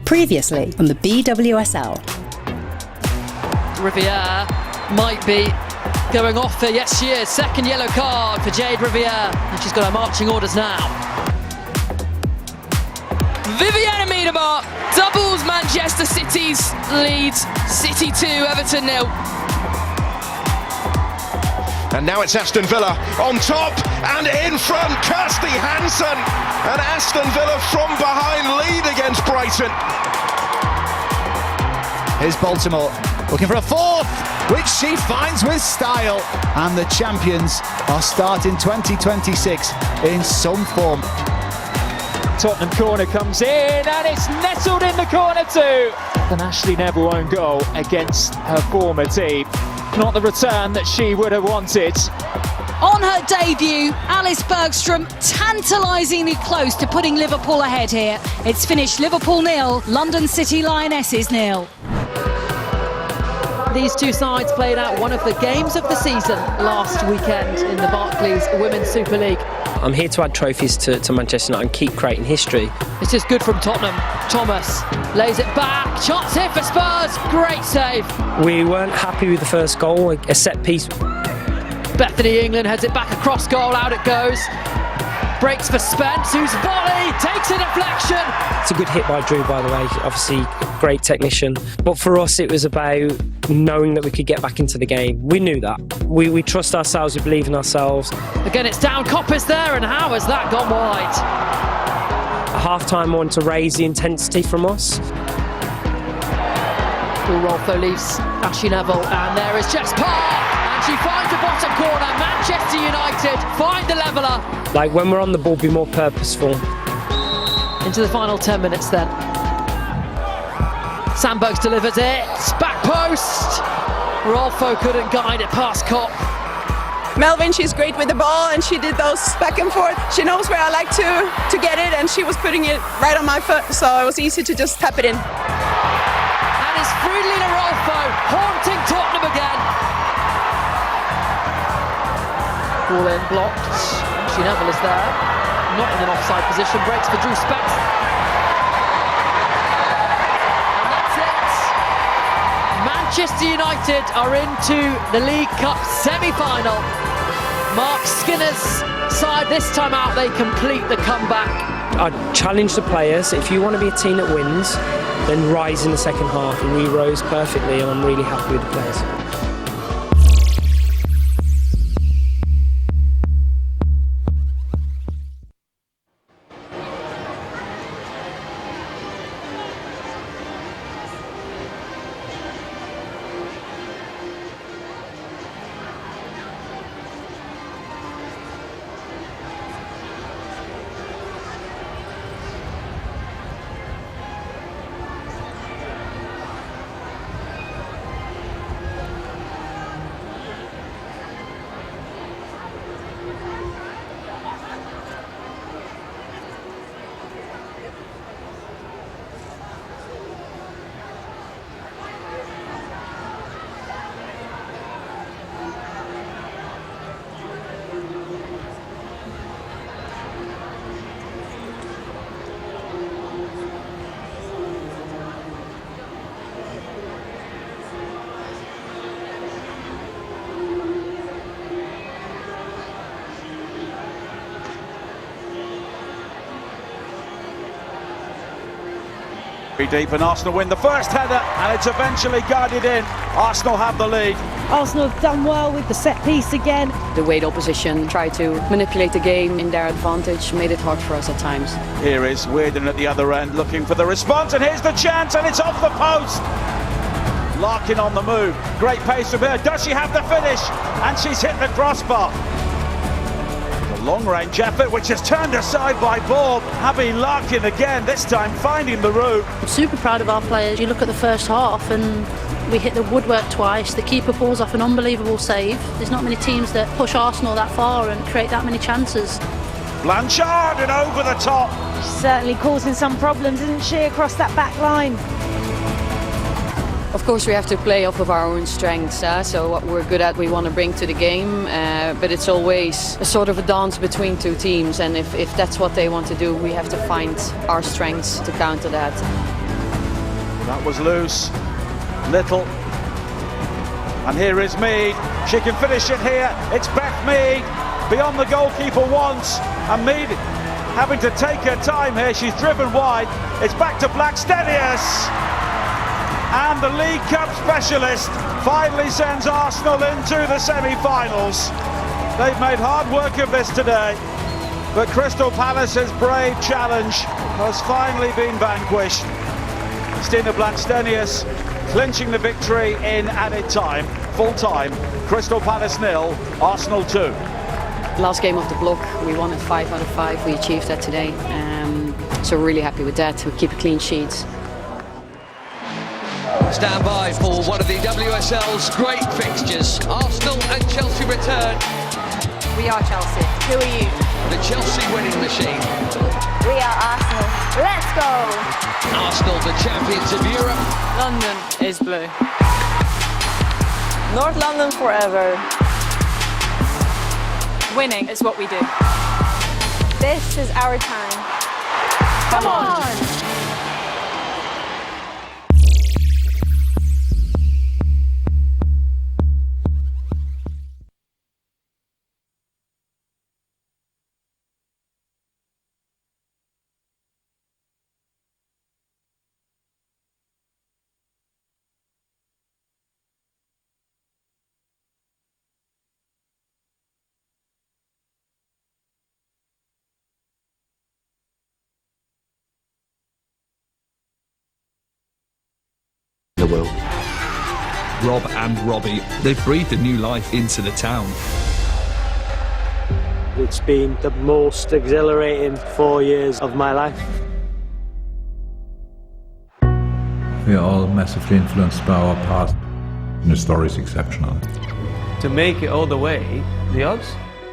Previously on the BWSL. Riviere might be going off here. Yes, she is. Second yellow card for Jade Riviere. And she's got her marching orders now. Viviana Miedema doubles Manchester City's leads. City 2, Everton 0. And now it's Aston Villa on top and in front. Kirsty Hansen and Aston Villa from behind lead against Brighton. Here's Baltimore looking for a fourth, which she finds with style. And the champions are starting 2026 in some form. Tottenham corner comes in and it's nestled in the corner too. An Ashley Neville own goal against her former team. Not the return that she would have wanted. On her debut, Alice Bergstrom tantalisingly close to putting Liverpool ahead here. It's finished Liverpool 0, London City Lionesses 0. These two sides played out one of the games of the season last weekend in the Barclays Women's Super League. I'm here to add trophies to Manchester United and keep creating history. This is good from Tottenham. Thomas lays it back, shots here for Spurs, great save. We weren't happy with the first goal, a set piece. Bethany England heads it back across goal, out it goes. Breaks for Spence, whose volley takes a deflection. It's a good hit by Drew, by the way, obviously great technician. But for us it was about knowing that we could get back into the game. We knew that. We trust ourselves, we believe in ourselves. Again, it's down, Copper's there, and how has that gone wide? At half-time, I wanted to raise the intensity from us. Still Rolfo leaves Ashley Neville, and there is Jess Park, and she finds the bottom corner. Manchester United find the leveller. Like, when we're on the ball, be more purposeful. Into the final 10 minutes then. Sandbergs delivers it, back post. Rolfo couldn't guide it past Kopp. Melvin, she's great with the ball, and she did those back and forth. She knows where I like to get it, and she was putting it right on my foot, so it was easy to just tap it in. And it's Fridolina Rolfo haunting Tottenham again. Ball in blocked. Ashley Neville is there, not in an offside position. Breaks for Drew Spence. And that's it. Manchester United are into the League Cup semi-final. Mark Skinner's side this time out, they complete the comeback. I challenge the players, if you want to be a team that wins, then rise in the second half, and we rose perfectly, and I'm really happy with the players. Deep, and Arsenal win the first header, and it's eventually guided in. Arsenal have the lead. Arsenal have done well with the set piece again. The way the opposition tried to manipulate the game in their advantage made it hard for us at times. Here is Weirden at the other end looking for the response, and here's the chance, and it's off the post. Larkin on the move, great pace from her. Does she have the finish? And she's hit the crossbar. Long-range effort, which is turned aside by Bob. Abby Larkin again, this time finding the route. I'm super proud of our players. You look at the first half and we hit the woodwork twice. The keeper pulls off an unbelievable save. There's not many teams that push Arsenal that far and create that many chances. Blanchard and over the top. She's certainly causing some problems, isn't she, across that back line? Of course, we have to play off of our own strengths, so what we're good at we want to bring to the game, but it's always a sort of a dance between two teams, and if that's what they want to do, we have to find our strengths to counter that. That was loose, Little, and here is Mead. She can finish it here. It's Beth Mead beyond the goalkeeper once, and Mead having to take her time here. She's driven wide. It's back to Blackstenius. And the League Cup specialist finally sends Arsenal into the semi-finals. They've made hard work of this today, but Crystal Palace's brave challenge has finally been vanquished. Stina Blackstenius clinching the victory in added time, full time. Crystal Palace 0, Arsenal 2. Last game of the block, we won it 5 out of 5. We achieved that today, so we're really happy with that. We keep a clean sheet. Stand by for one of the WSL's great fixtures. Arsenal and Chelsea return. We are Chelsea. Who are you? The Chelsea winning machine. We are Arsenal. Let's go! Arsenal, the champions of Europe. London is blue. North London forever. Winning is what we do. This is our time. Come on! The world. Rob and Robbie. They've breathed a new life into the town. It's been the most exhilarating 4 years of my life. We are all massively influenced by our past, and the story is exceptional. To make it all the way, the odds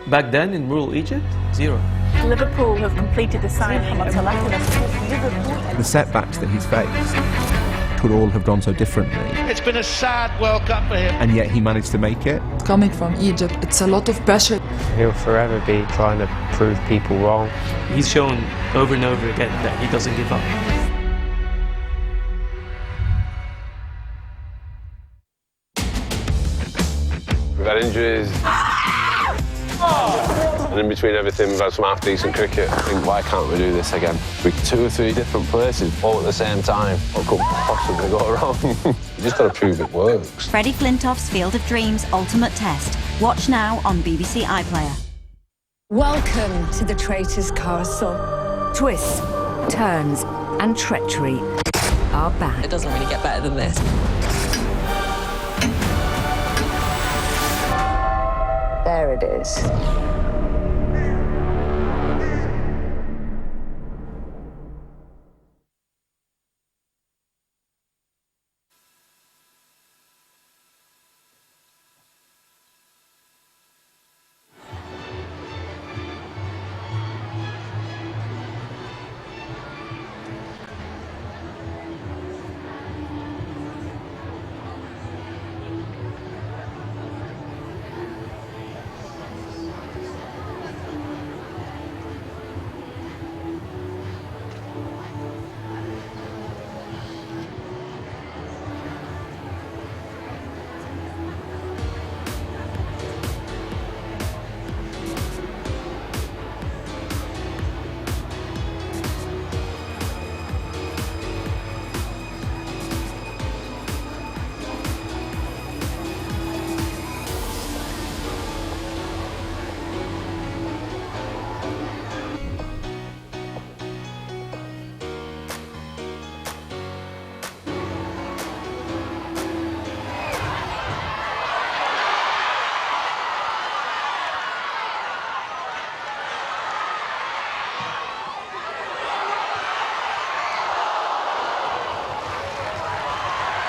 back then in rural Egypt, 0. Liverpool have completed the signing of The setbacks that he's faced could all have gone so differently. It's been a sad World Cup for him. And yet he managed to make it. Coming from Egypt, it's a lot of pressure. He'll forever be trying to prove people wrong. He's shown over and over again that he doesn't give up. We've had injuries. And in between everything, we've had some half-decent cricket. I think, why can't we do this again? With 2 or 3 different places, all at the same time. What could possibly go wrong? You just got to prove it works. Freddie Flintoff's Field of Dreams Ultimate Test. Watch now on BBC iPlayer. Welcome to the Traitor's Castle. Twists, turns, and treachery are back. It doesn't really get better than this. There it is.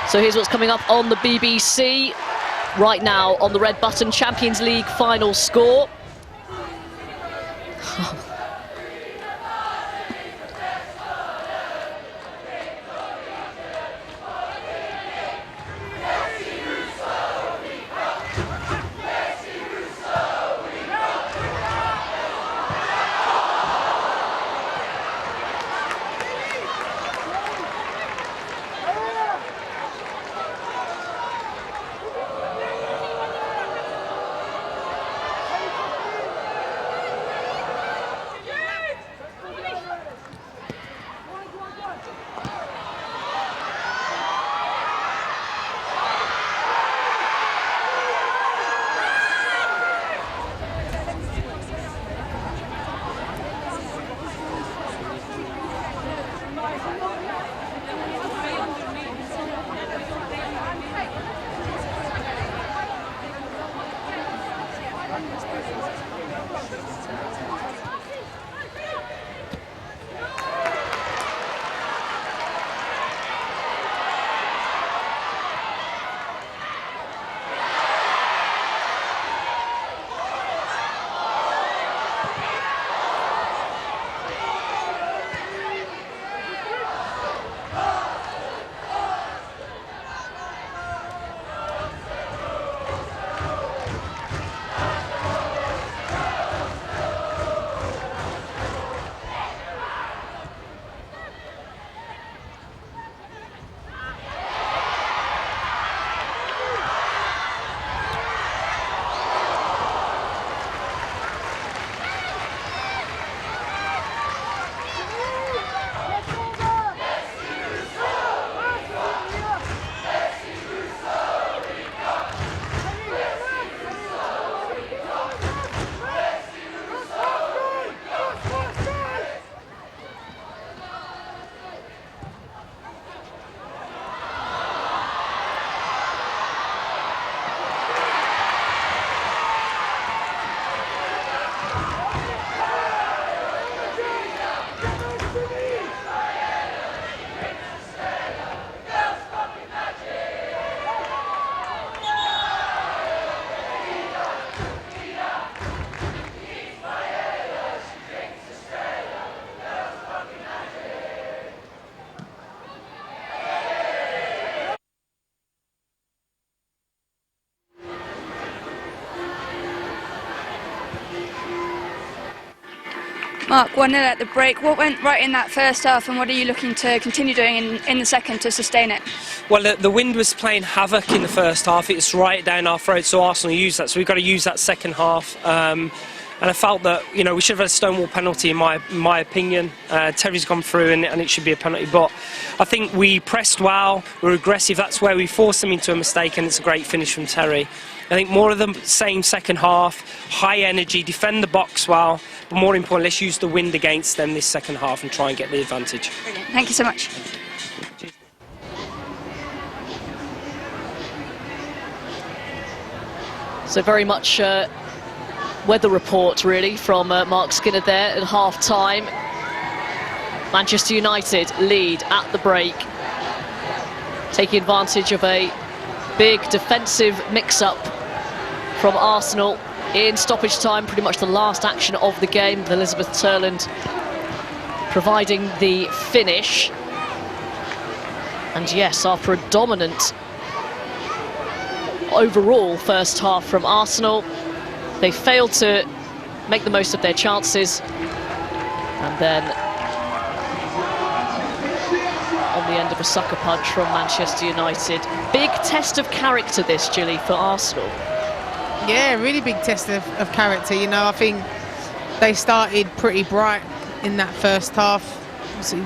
So here's what's coming up on the BBC right now on the red button. Champions League final score. Mark, 1-0 at the break. What went right in that first half, and what are you looking to continue doing in the second to sustain it? Well, the wind was playing havoc in the first half. It's right down our throats, so Arsenal used that. So we've got to use that second half. And I felt that, you know, we should have had a Stonewall penalty in my opinion. Terry's gone through and it should be a penalty. But I think we pressed well, we were aggressive. That's where we forced them into a mistake, and it's a great finish from Terry. I think more of the same second half, high energy, defend the box well, but more importantly, let's use the wind against them this second half and try and get the advantage. Brilliant. Thank you so much. So very much weather report really from Mark Skinner there at half-time. Manchester United lead at the break, taking advantage of a big defensive mix-up from Arsenal in stoppage time, pretty much the last action of the game, with Elizabeth Turland providing the finish. And yes, after a dominant overall first half from Arsenal, they failed to make the most of their chances, and then on the end of a sucker punch from Manchester United. Big test of character this, Gilly, for Arsenal. Yeah, really big test of character. You know, I think they started pretty bright in that first half. So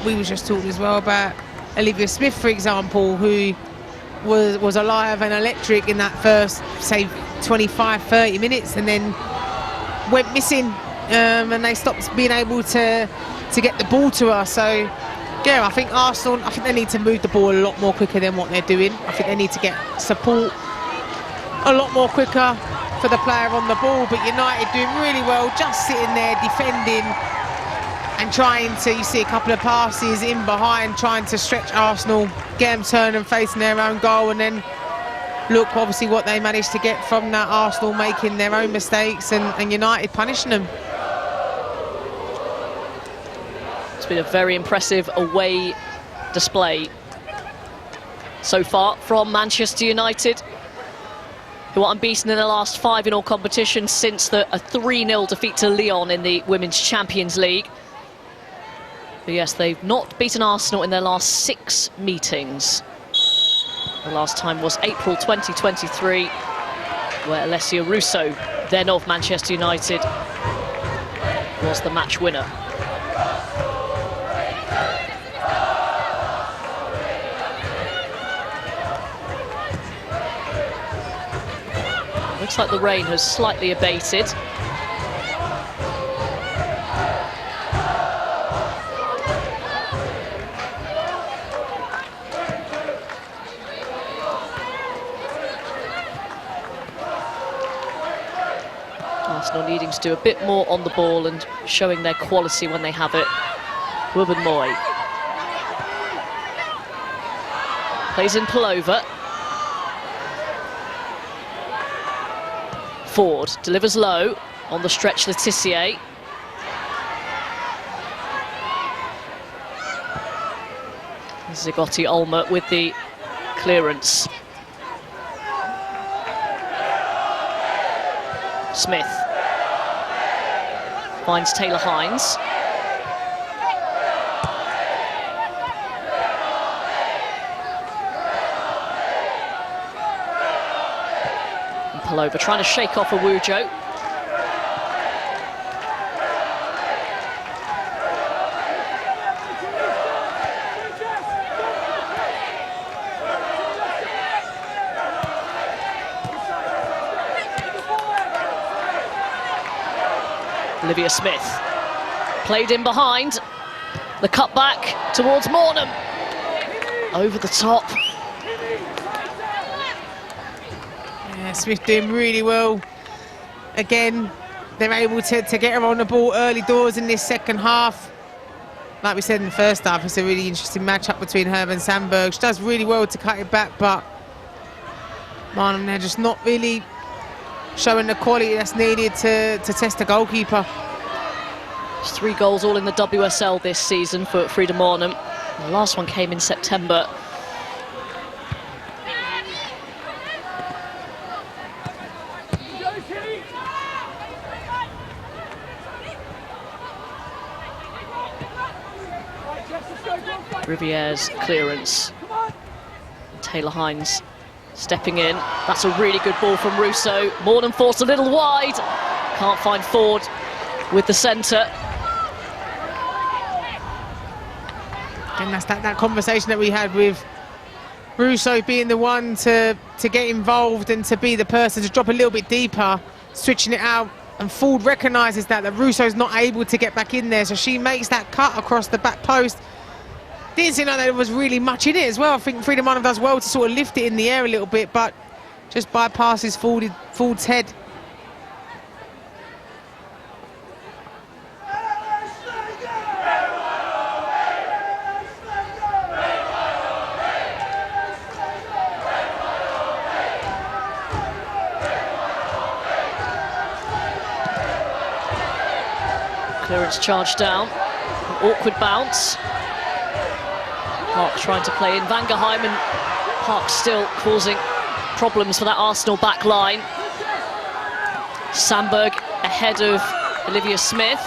we were just talking as well about Olivia Smith, for example, who was alive and electric in that first, say, 25-30 minutes, and then went missing, and they stopped being able to get the ball to her. So yeah, I think Arsenal, I think they need to move the ball a lot more quicker than what they're doing. I think they need to get support a lot more quicker for the player on the ball. But United doing really well, just sitting there defending and trying to, you see a couple of passes in behind, trying to stretch Arsenal, get them turning and facing their own goal, and then look obviously what they managed to get from that, Arsenal making their own mistakes and United punishing them. It's been a very impressive away display so far from Manchester United, who are unbeaten in the last 5 in all competitions since a 3-0 defeat to Lyon in the Women's Champions League. But yes, they've not beaten Arsenal in their last 6 meetings. The last time was April 2023, where Alessia Russo, then of Manchester United, was the match winner. Looks like the rain has slightly abated. Arsenal needing to do a bit more on the ball and showing their quality when they have it. Ruben Moy plays in Pullover. Ford delivers low on the stretch. Letitia. Zigotti Olmer with the clearance. Smith finds Taylor Hines. And Pullover trying to shake off Awujo. Olivia Smith played in behind. The cut back towards Mornham. Over the top. Yeah, Smith doing really well. Again, they're able to get her on the ball early doors in this second half. Like we said in the first half, it's a really interesting matchup between her and Sandberg. She does really well to cut it back, but Mornham, they're just not really showing the quality that's needed to test the goalkeeper. There's 3 goals all in the WSL this season for Frida Mornham. The last one came in September. Riviere's clearance. Taylor Hines stepping in. That's a really good ball from Russo. Mornan forced a little wide. Can't find Ford with the centre. And that's that conversation that we had with Russo being the one to get involved and to be the person to drop a little bit deeper, switching it out. And Ford recognises that Russo's not able to get back in there, so she makes that cut across the back post. Didn't seem like there was really much in it as well. I think Frida Mornan does well to sort of lift it in the air a little bit, but just bypasses Ford's head. Clearance charged down. An awkward bounce. Park trying to play in Vangerheim, and Park still causing problems for that Arsenal back line. Sandberg ahead of Olivia Smith.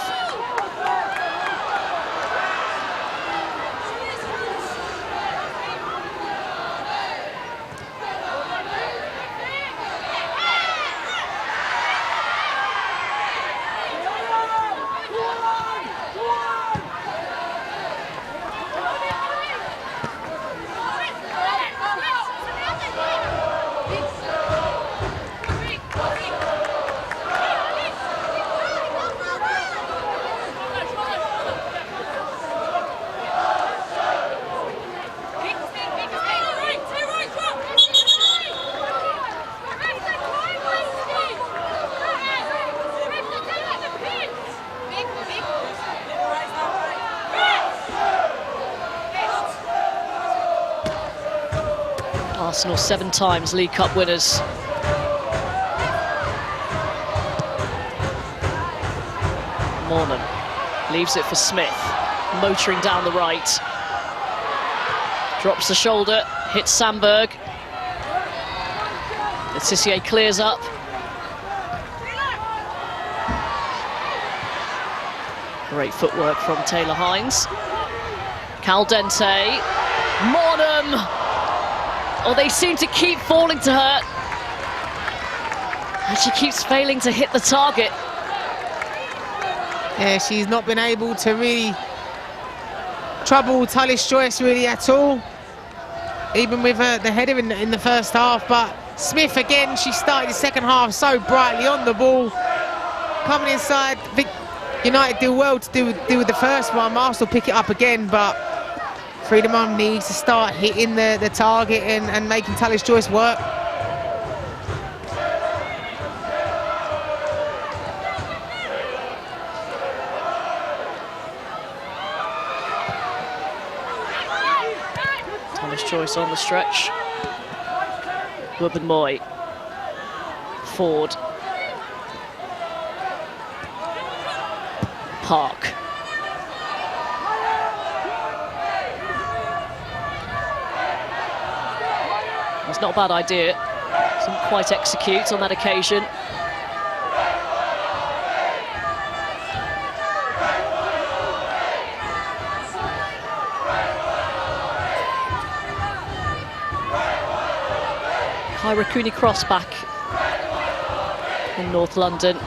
Arsenal 7 times League Cup winners. Mornan leaves it for Smith, motoring down the right. Drops the shoulder, hits Sandberg. Letitia clears up. Great footwork from Taylor Hines. Caldente. Mornan! Oh, they seem to keep falling to her. And she keeps failing to hit the target. Yeah, she's not been able to really trouble Tullis Joyce really at all. Even with the header in the first half. But Smith again, she started the second half so brightly on the ball. Coming inside, I think United do well to do with the first one. Arsenal pick it up again, but Frida Mornan needs to start hitting the target and making Tullis Joyce work. Tullis Joyce on the stretch. Wubben-Moy. Ford. Park. It's not a bad idea. Doesn't quite execute on that occasion. Kyra Cooney-Cross back in North London.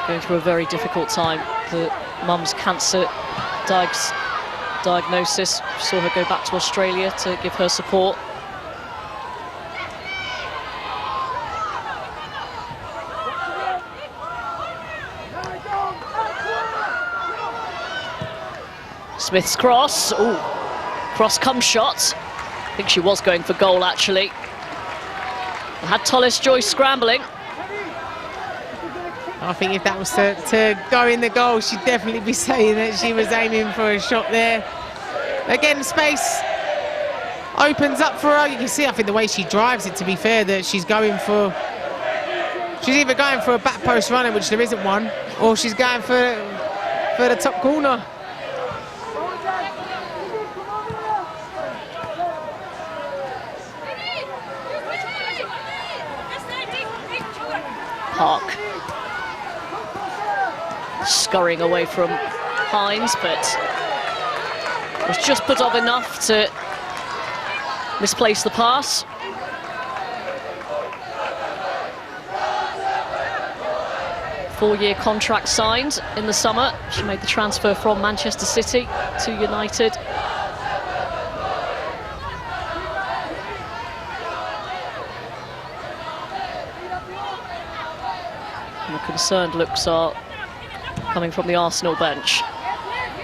Going through a very difficult time. The mum's cancer diagnosis. Saw her go back to Australia to give her support. Smith's cross. Ooh, cross come shot. I think she was going for goal actually. Had Tullis Joyce scrambling. I think if that was to go in the goal, she'd definitely be saying that she was aiming for a shot there. Again, space opens up for her. You can see, I think, the way she drives it, to be fair, that she's going for... She's either going for a back post runner, which there isn't one, or she's going for the top corner. Park. scurrying away from Hines, but was just put off enough to misplace the pass. Four-year contract signed in the summer. She made the transfer from Manchester City to United. And the concerned looks are coming from the Arsenal bench.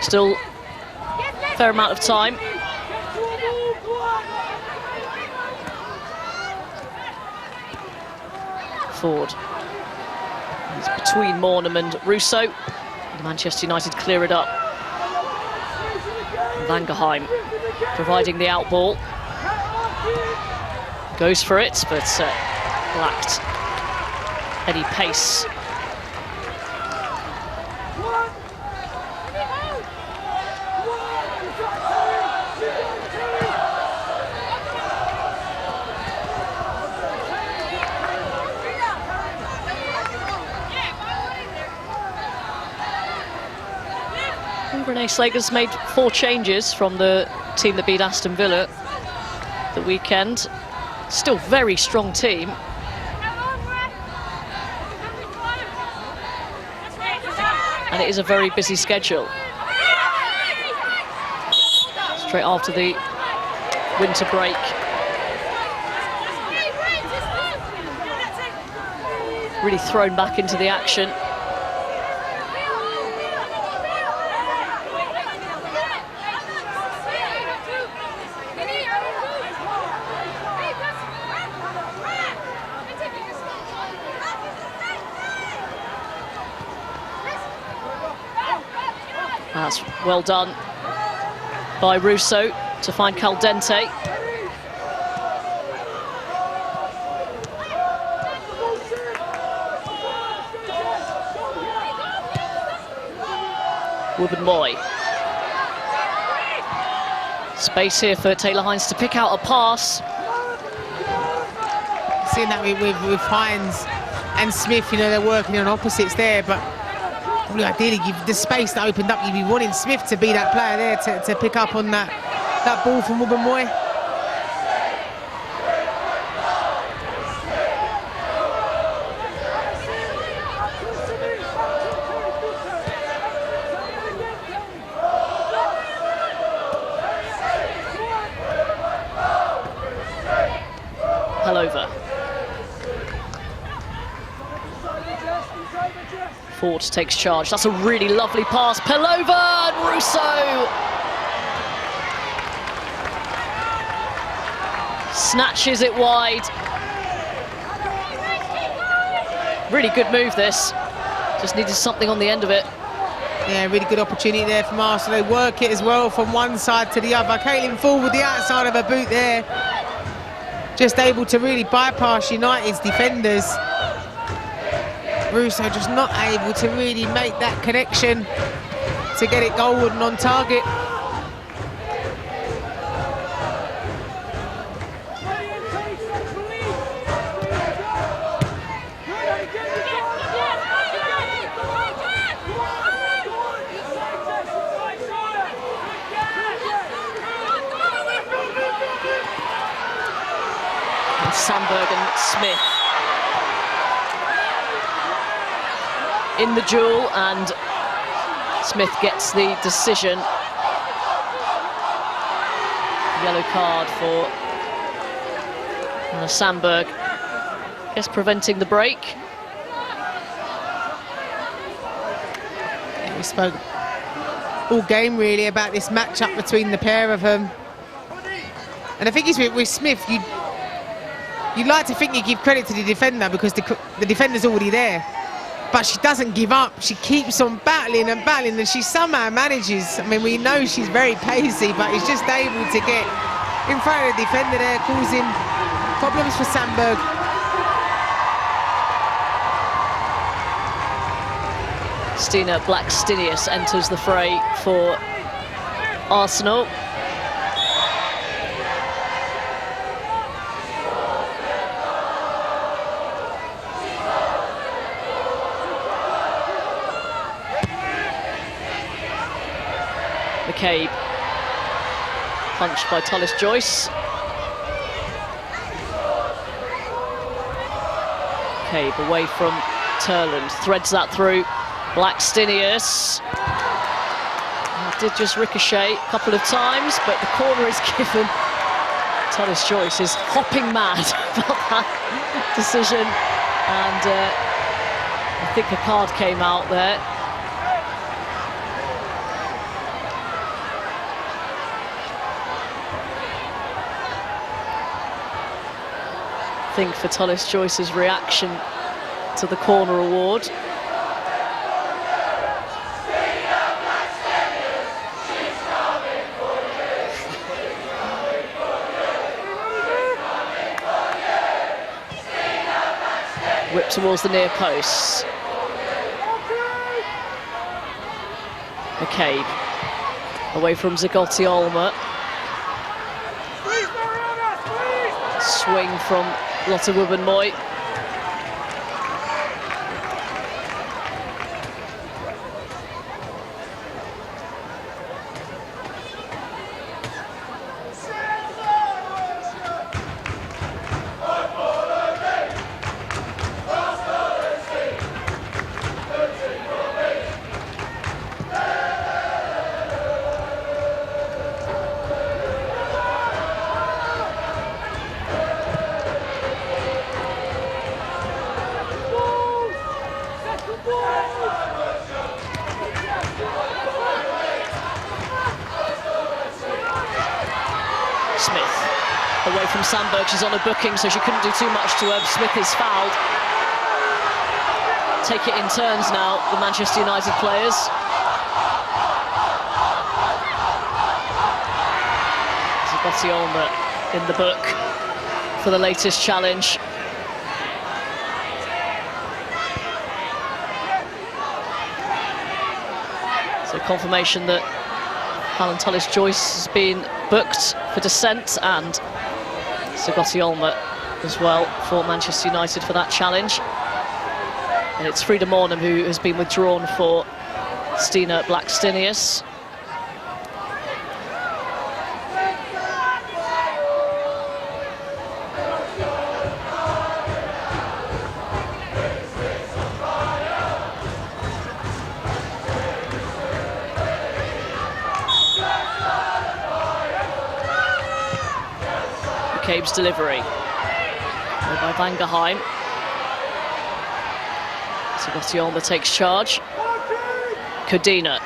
Still a fair amount of time. Ford. He's between Mornham and Russo. Manchester United clear it up. Vangerheim providing the out ball. Goes for it, but lacked any pace. Renee Slager's made 4 changes from the team that beat Aston Villa the weekend. Still very strong team. And it is a very busy schedule. Straight after the winter break. Really thrown back into the action. That's well done by Russo to find Caldente. Wubben-Moy. Space here for Taylor Hines to pick out a pass. Seeing that with Hines and Smith, you know, they're working on opposites there, but probably ideally, give the space that opened up, you'd be wanting Smith to be that player there to pick up on that ball from Wubben-Moy. Pelova. Ford takes charge. That's a really lovely pass. Pelova and Russo. Snatches it wide. Really good move, this. Just needed something on the end of it. Yeah, really good opportunity there from Arsenal. They work it as well from one side to the other. Caitlin Ford with the outside of her boot there. Just able to really bypass United's defenders. Russo just not able to really make that connection to get it goalward and on target. And Sandberg and Smith in the duel, and Smith gets the decision. Yellow card for Sandberg. Guess preventing the break. Yeah, we spoke all game really about this matchup between the pair of them. And I think it's with Smith, you'd like to think you give credit to the defender because the defender's already there. But she doesn't give up. She keeps on battling and battling, and she somehow manages. I mean, we know she's very pacey, but is just able to get in front of the defender there, causing problems for Sandberg. Stina Blackstenius enters the fray for Arsenal. McCabe. Punched by Tullis Joyce. McCabe away from Turland, threads that through. Blackstenius. That did just ricochet a couple of times, but the corner is given. Tullis Joyce is hopping mad about that decision, and I think a card came out there. I think for Tullis Joyce's reaction to the corner award. Whip towards the near post. McCabe away from Zagotti Olma. Swing from Lotte Wubben-Moy. Away from Sandberg, she's on a booking, so she couldn't do too much to her. Smith is fouled. Take it in turns now, the Manchester United players. Zagotti Olma in the book for the latest challenge. So confirmation that Helen Tullis Joyce has been booked for dissent, and Zagotti Olma as well for Manchester United for that challenge. And it's Frida Mornham who has been withdrawn for Stina Blackstenius. McCabe's delivery by Vangerheim. Zagotti Olma takes charge. Kodina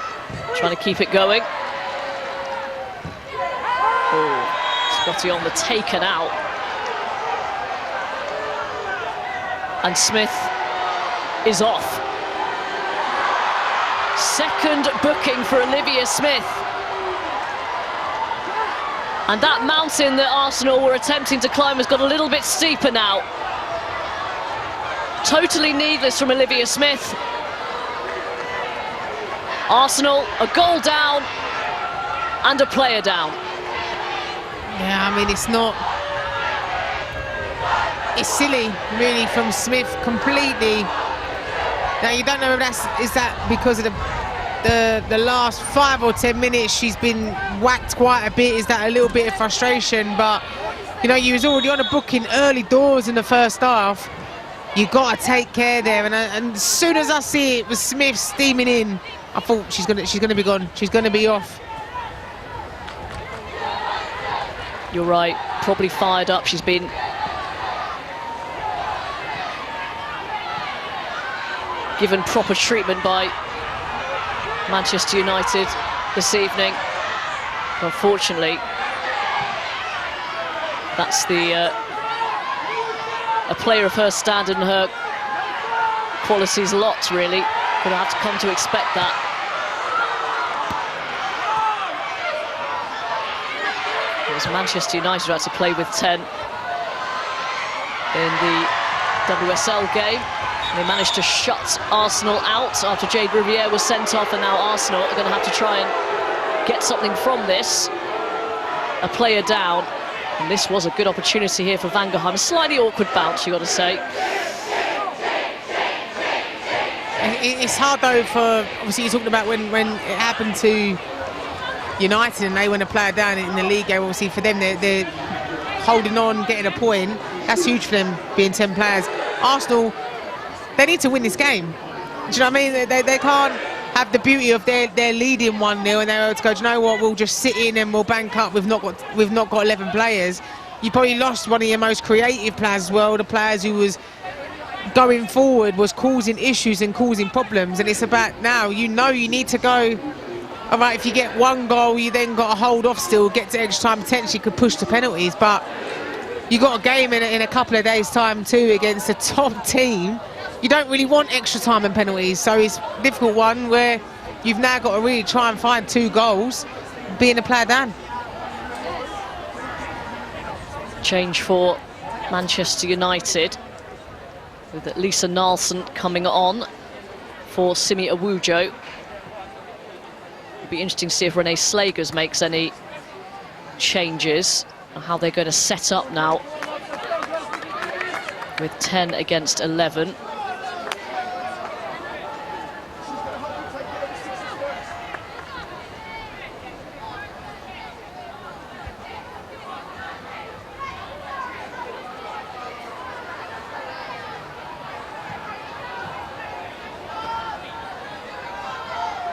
trying to keep it going. Oh, Zagotti Olma taken out. And Smith is off. Second booking for Olivia Smith. And that mountain that Arsenal were attempting to climb has got a little bit steeper now. Totally needless from Olivia Smith. Arsenal, a goal down and a player down. Yeah, I mean, it's not... It's silly, really, from Smith, completely. Now, you don't know if is that because of the last 5 or 10 minutes she's been whacked quite a bit. Is that a little bit of frustration? But you know, you was already on a booking early doors in the first half. You got to take care there, and as soon as I see it was Smith steaming in, I thought she's gonna be gone. She's gonna be off. You're right, probably fired up. She's been given proper treatment by Manchester United this evening. Unfortunately, that's a player of her standard and her qualities lot, really. Gonna have to come to expect that. It was Manchester United who had to play with 10 in the WSL game. They managed to shut Arsenal out after Jade Riviere was sent off, and now Arsenal are going to have to try and get something from this. A player down, and this was a good opportunity here for Vangerheim. A slightly awkward bounce, you got to say. It's hard though for, obviously you're talking about when it happened to United and they win a player down in the league game, obviously for them they're holding on, getting a point. That's huge for them, being 10 players. Arsenal, they need to win this game. Do you know what I mean? They can't have the beauty of their leading 1-0 and they're able to go, do you know what, we'll just sit in and we'll bank up. We've not got 11 players. You probably lost one of your most creative players as well, the players who was going forward was causing issues and causing problems. And it's about now, you need to go, all right, if you get 1 goal, you then got to hold off still, get to extra time, potentially could push to penalties. But you got a game in a couple of days' time too against a top team. You don't really want extra time and penalties, so it's a difficult one where you've now got to really try and find 2 goals, being a player down. Change for Manchester United, with Lisa Nilsson coming on for Simi Awujo. It'll be interesting to see if Renee Slagers makes any changes, and how they're going to set up now with 10 against 11.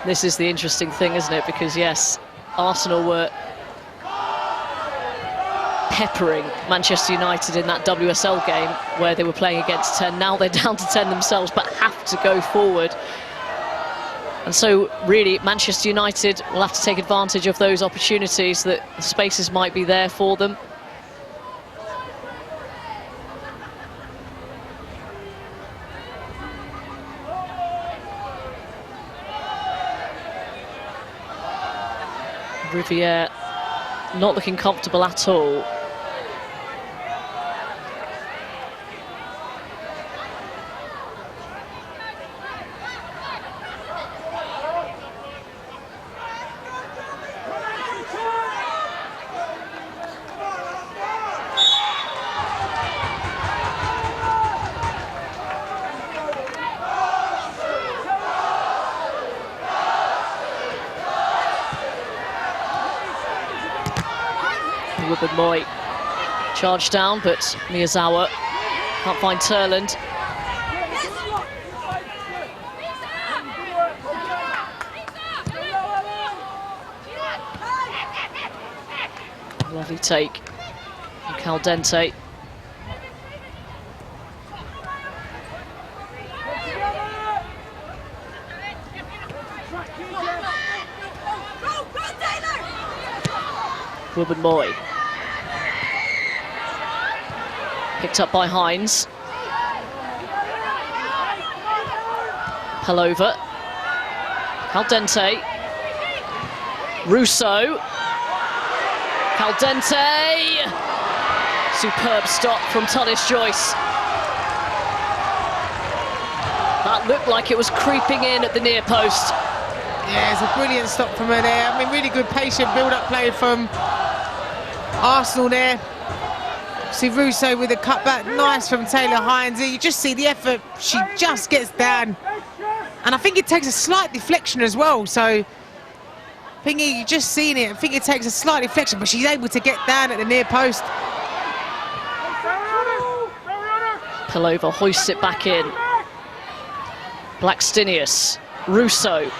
This is the interesting thing, isn't it? Because yes, Arsenal were peppering Manchester United in that WSL game where they were playing against 10. Now they're down to 10 themselves, but have to go forward. And so really Manchester United will have to take advantage of those opportunities, that the spaces might be there for them. Riviere not looking comfortable at all. Moy charged down, but Miyazawa can't find Turland. Lovely take from Caldente. Ruben Moy. Picked up by Hines. Pelova. Caldente. Russo. Caldente. Superb stop from Tunnis Joyce. That looked like it was creeping in at the near post. Yeah, it's a brilliant stop from her there. I mean, really good patient build-up play from Arsenal there. See Russo with a cutback, nice from Taylor Hines. You just see the effort, she just gets down. And I think it takes a slight deflection as well, so I think you just seen it. I think it takes a slight deflection, but she's able to get down at the near post. Pelova hoists it back in. Blackstenius, Russo.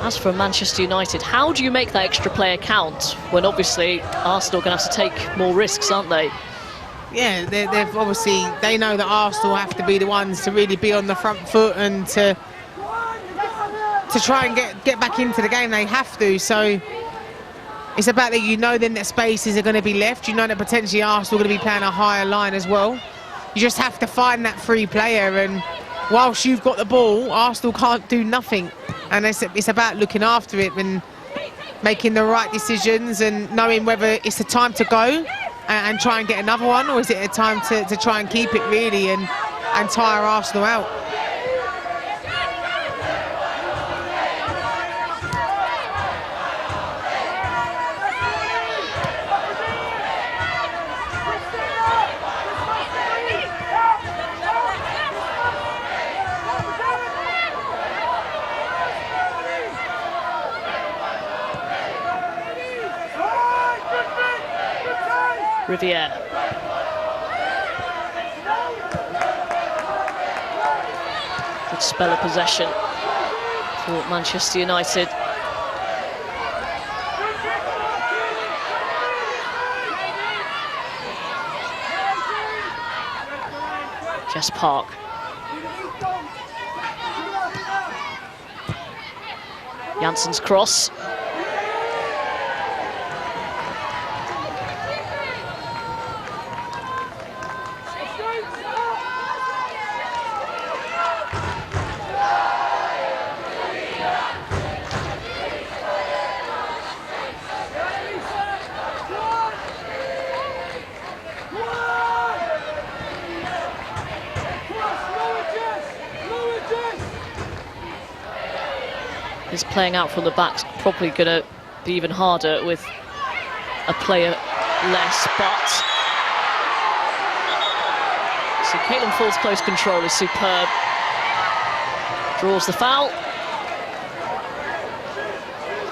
As for Manchester United, how do you make that extra player count when obviously Arsenal are going to have to take more risks, aren't they? Yeah, they've obviously, they know that Arsenal have to be the ones to really be on the front foot and to try and get back into the game. They have to, so it's about that, you know, then that spaces are going to be left. You know that potentially Arsenal are going to be playing a higher line as well. You just have to find that free player, and whilst you've got the ball, Arsenal can't do nothing. And it's about looking after it and making the right decisions and knowing whether it's the time to go and try and get another one, or is it a time to try and keep it really and tire Arsenal out. Riviere. Good spell of possession for Manchester United. Jess Park. Janssen's cross. His playing out from the back's probably going to be even harder with a player less, but so Caitlin Ford's close control is superb. Draws the foul.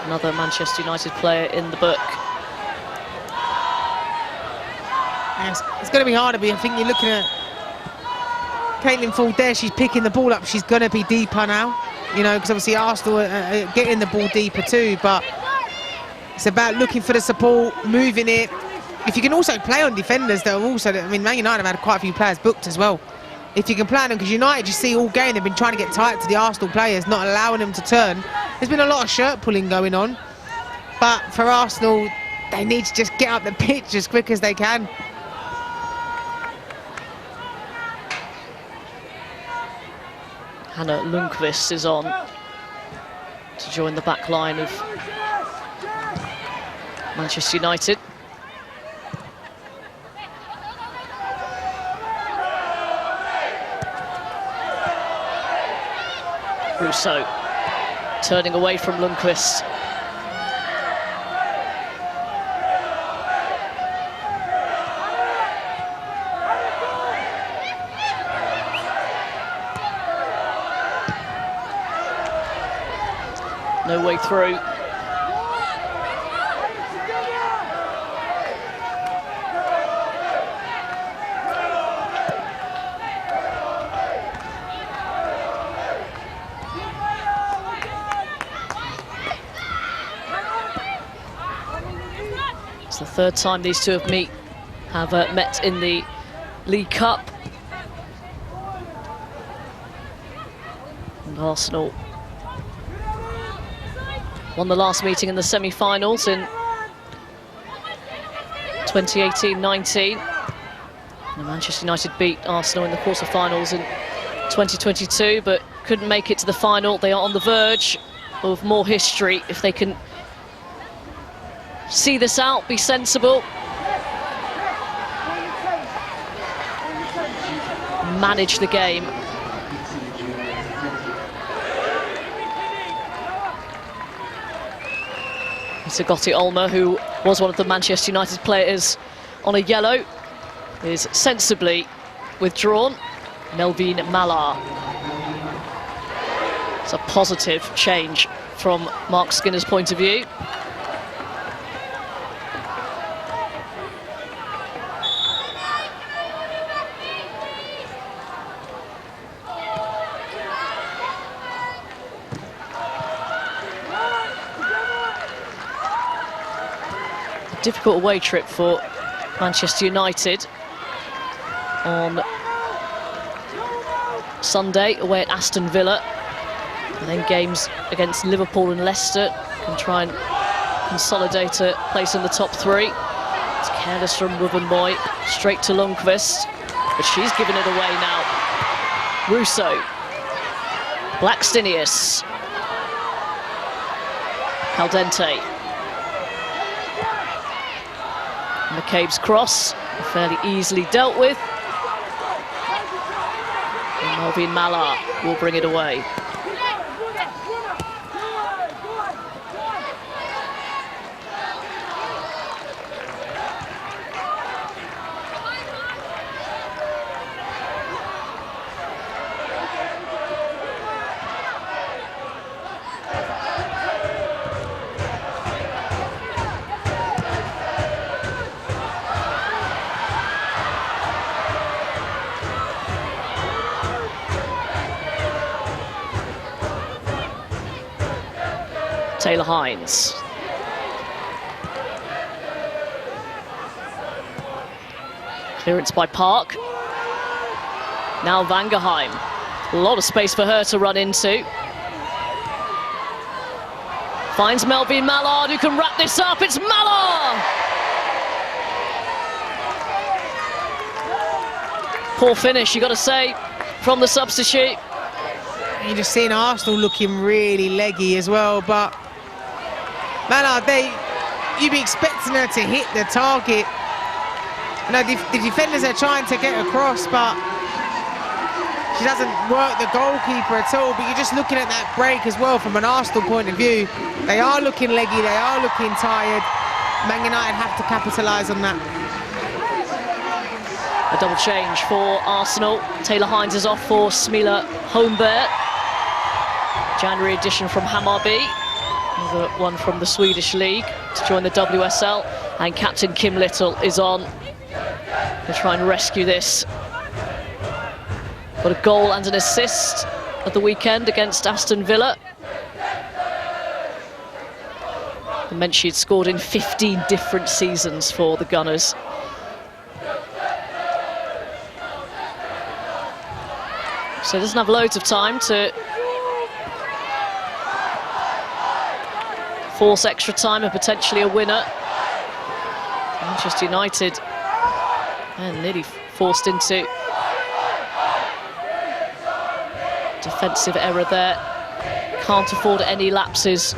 Another Manchester United player in the book. Yes, it's going to be harder, but I think you're looking at Caitlin Ford there. She's picking the ball up. She's going to be deeper now. You know, because obviously Arsenal are getting the ball deeper too, but it's about looking for the support, moving it. If you can also play on defenders that are also, I mean, Man United have had quite a few players booked as well. If you can play on them, because United, you see all game, they've been trying to get tight to the Arsenal players, not allowing them to turn. There's been a lot of shirt pulling going on, but for Arsenal, they need to just get up the pitch as quick as they can. Hannah Lundqvist is on to join the back line of Manchester United. Russo turning away from Lundqvist. No way through. It's the third time these two have met in the League Cup. And Arsenal won the last meeting in the semi-finals in 2018-19. And Manchester United beat Arsenal in the quarter-finals in 2022, but couldn't make it to the final. They are on the verge of more history if they can see this out, be sensible, manage the game. Gotti Olmer, who was one of the Manchester United players on a yellow, is sensibly withdrawn. Melvin Malar. It's a positive change from Mark Skinner's point of view. Difficult away trip for Manchester United on Sunday away at Aston Villa, and then games against Liverpool and Leicester can try and consolidate a place in the top three. It's careless from Rubenboy, straight to Lundqvist, but she's given it away now. Russo, Blackstenius, Caldente. McCabe's cross, fairly easily dealt with. And Melvin Mallard will bring it away. Taylor Hines. Clearance by Park. Now Vangerheim. A lot of space for her to run into. Finds Melvin Mallard, who can wrap this up. It's Mallard! Poor finish, you got to say, from the substitute. You're just seeing Arsenal looking really leggy as well, but Mallard, you'd be expecting her to hit the target. No, the defenders are trying to get across, but she doesn't work the goalkeeper at all. But you're just looking at that break as well from an Arsenal point of view. They are looking leggy, they are looking tired. Man United have to capitalise on that. A double change for Arsenal. Taylor Hines is off for Smila Holmberg. January edition from Hammarby. Another one from the Swedish League to join the WSL. And captain Kim Little is on to try and rescue this. Got a goal and an assist at the weekend against Aston Villa. It meant she'd scored in 15 different seasons for the Gunners. So doesn't have loads of time to force extra time and potentially a winner. Manchester United and nearly forced into defensive error there. Can't afford any lapses.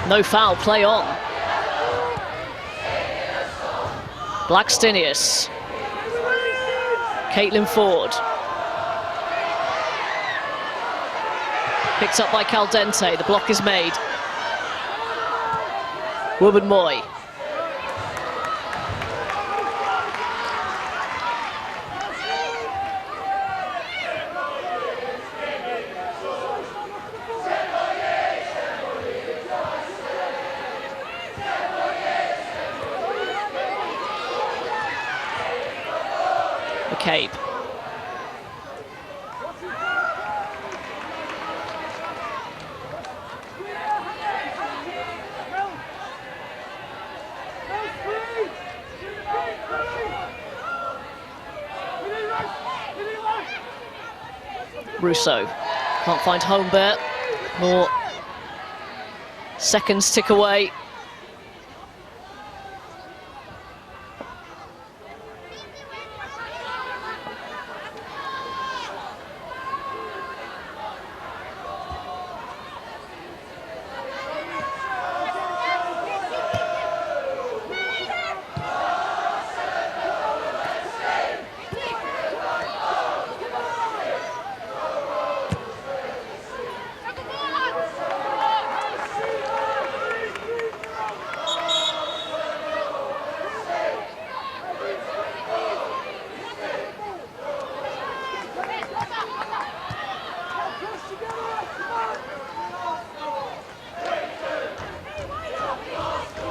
No foul, play on. Blackstenius. Caitlin Ford. Picked up by Caldente, the block is made. Wubben-Moy. McCabe. Russo can't find Holmberg. More seconds tick away.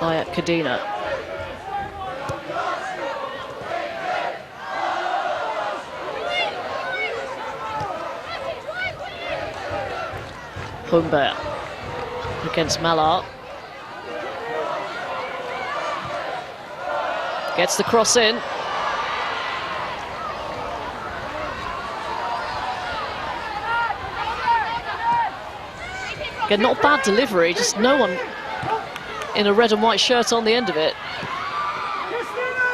Ayat Kadina. Holmberg against Mallard. Gets the cross in. Again, not a bad delivery, just no one in a red and white shirt on the end of it.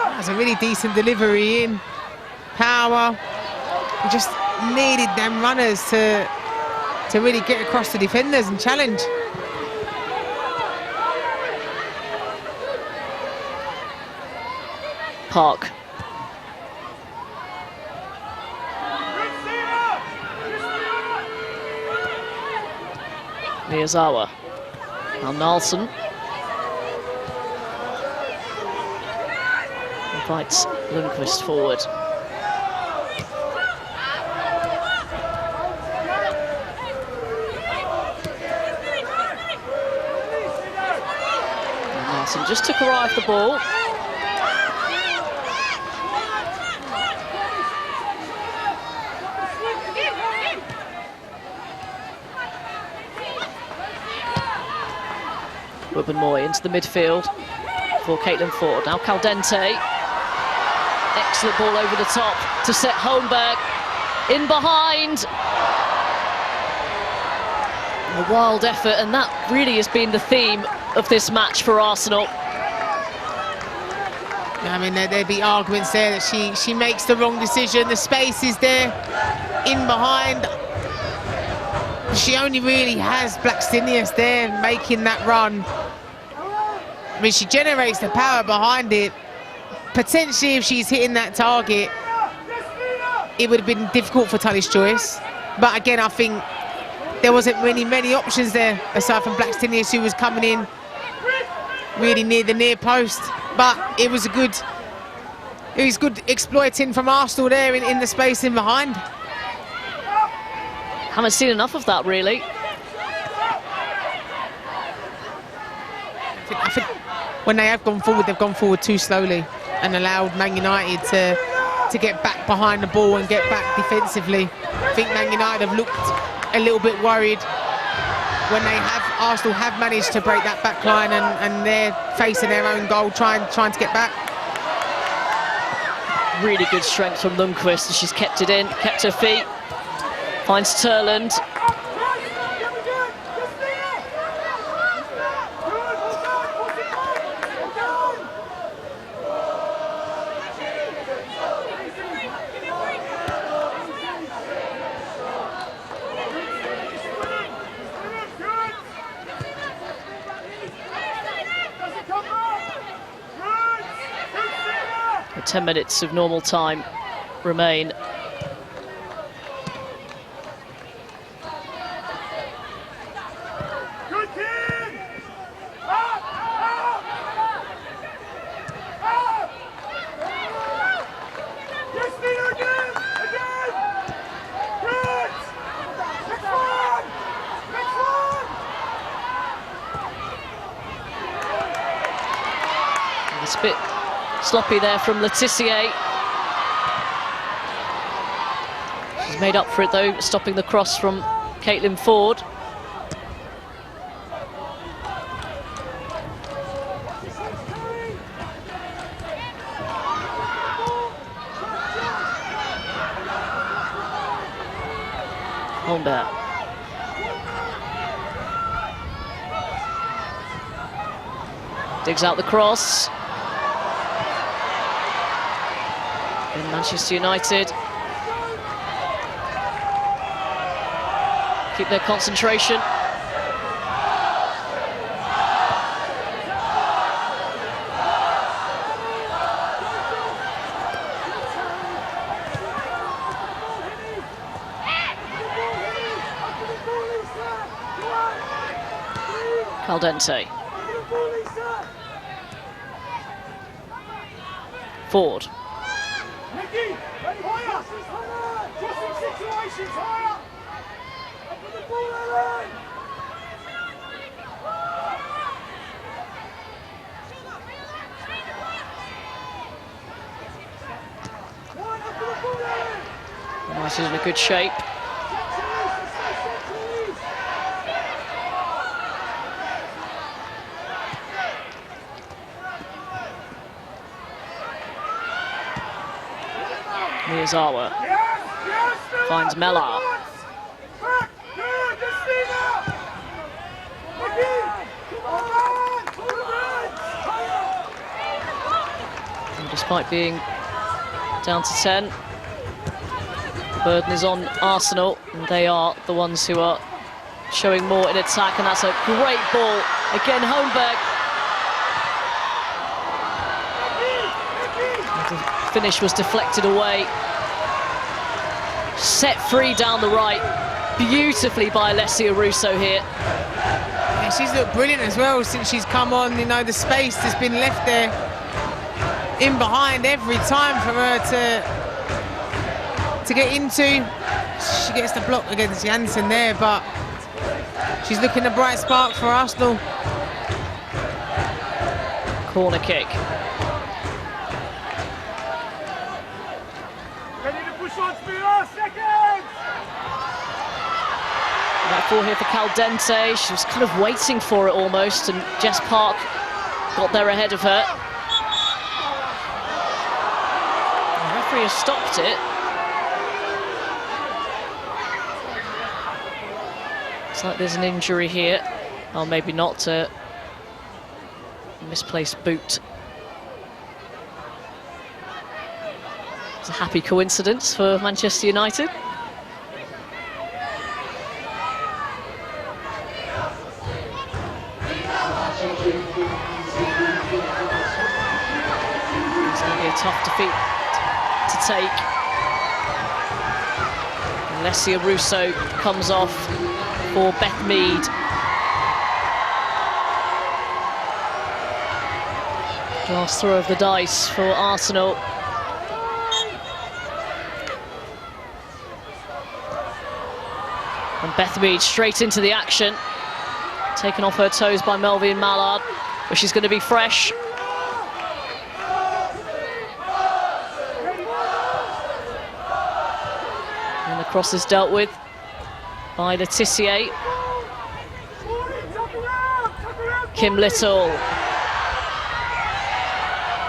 That's a really decent delivery in. Power. We just needed them runners to really get across the defenders and challenge. Park. Miyazawa. Now Nilsson invites Lundqvist forward. And Nilsson just took her eye off the ball. Ruben Moy into the midfield for Caitlin Ford. Now Caldente. Excellent ball over the top to set Holmberg in behind. A wild effort, and that really has been the theme of this match for Arsenal. I mean, there'd be arguments there that she makes the wrong decision. The space is there in behind. She only really has Blackstenius there making that run. I mean, she generates the power behind it. Potentially, if she's hitting that target, it would have been difficult for Tullis Joyce. But again, I think there wasn't many options there, aside from Blackstenius, who was coming in really near the near post. But it was good exploiting from Arsenal there in the space in behind. Haven't seen enough of that, really. I think when they have gone forward, they've gone forward too slowly and allowed Man United to get back behind the ball and get back defensively. I think Man United have looked a little bit worried when Arsenal have managed to break that back line and they're facing their own goal, trying to get back. Really good strength from Lundqvist, and she's kept it in, kept her feet. Finds Turland. The 10 minutes of normal time remain. It's a bit sloppy there from Letitia. She's made up for it though, stopping the cross from Caitlin Ford. Holmberg. Digs out the cross. In Manchester United. Keep their concentration. Caldente. Ford. United in a good shape. Miyazawa finds Mellar. And despite being down to 10, the burden is on Arsenal, and they are the ones who are showing more in attack, and that's a great ball. Again, Holmberg. The finish was deflected away. Set free down the right. Beautifully by Alessia Russo here. And she's looked brilliant as well since she's come on. You know, the space has been left there in behind every time for her to get into. She gets the block against Janssen there, but she's looking a bright spark for Arsenal. Corner kick. Ready to push on, Spiro, seconds! That ball here for Caldente. She was kind of waiting for it almost, and Jess Park got there ahead of her. The referee has stopped it. Looks like there's an injury here. Oh, maybe not. Misplaced boot. It's a happy coincidence for Manchester United. It's going to be a tough defeat to take. Alessia Russo comes off for Beth Mead. Last throw of the dice for Arsenal. And Beth Mead straight into the action. Taken off her toes by Melvin Mallard, but she's going to be fresh. And the cross is dealt with by Letitia. Kim Little.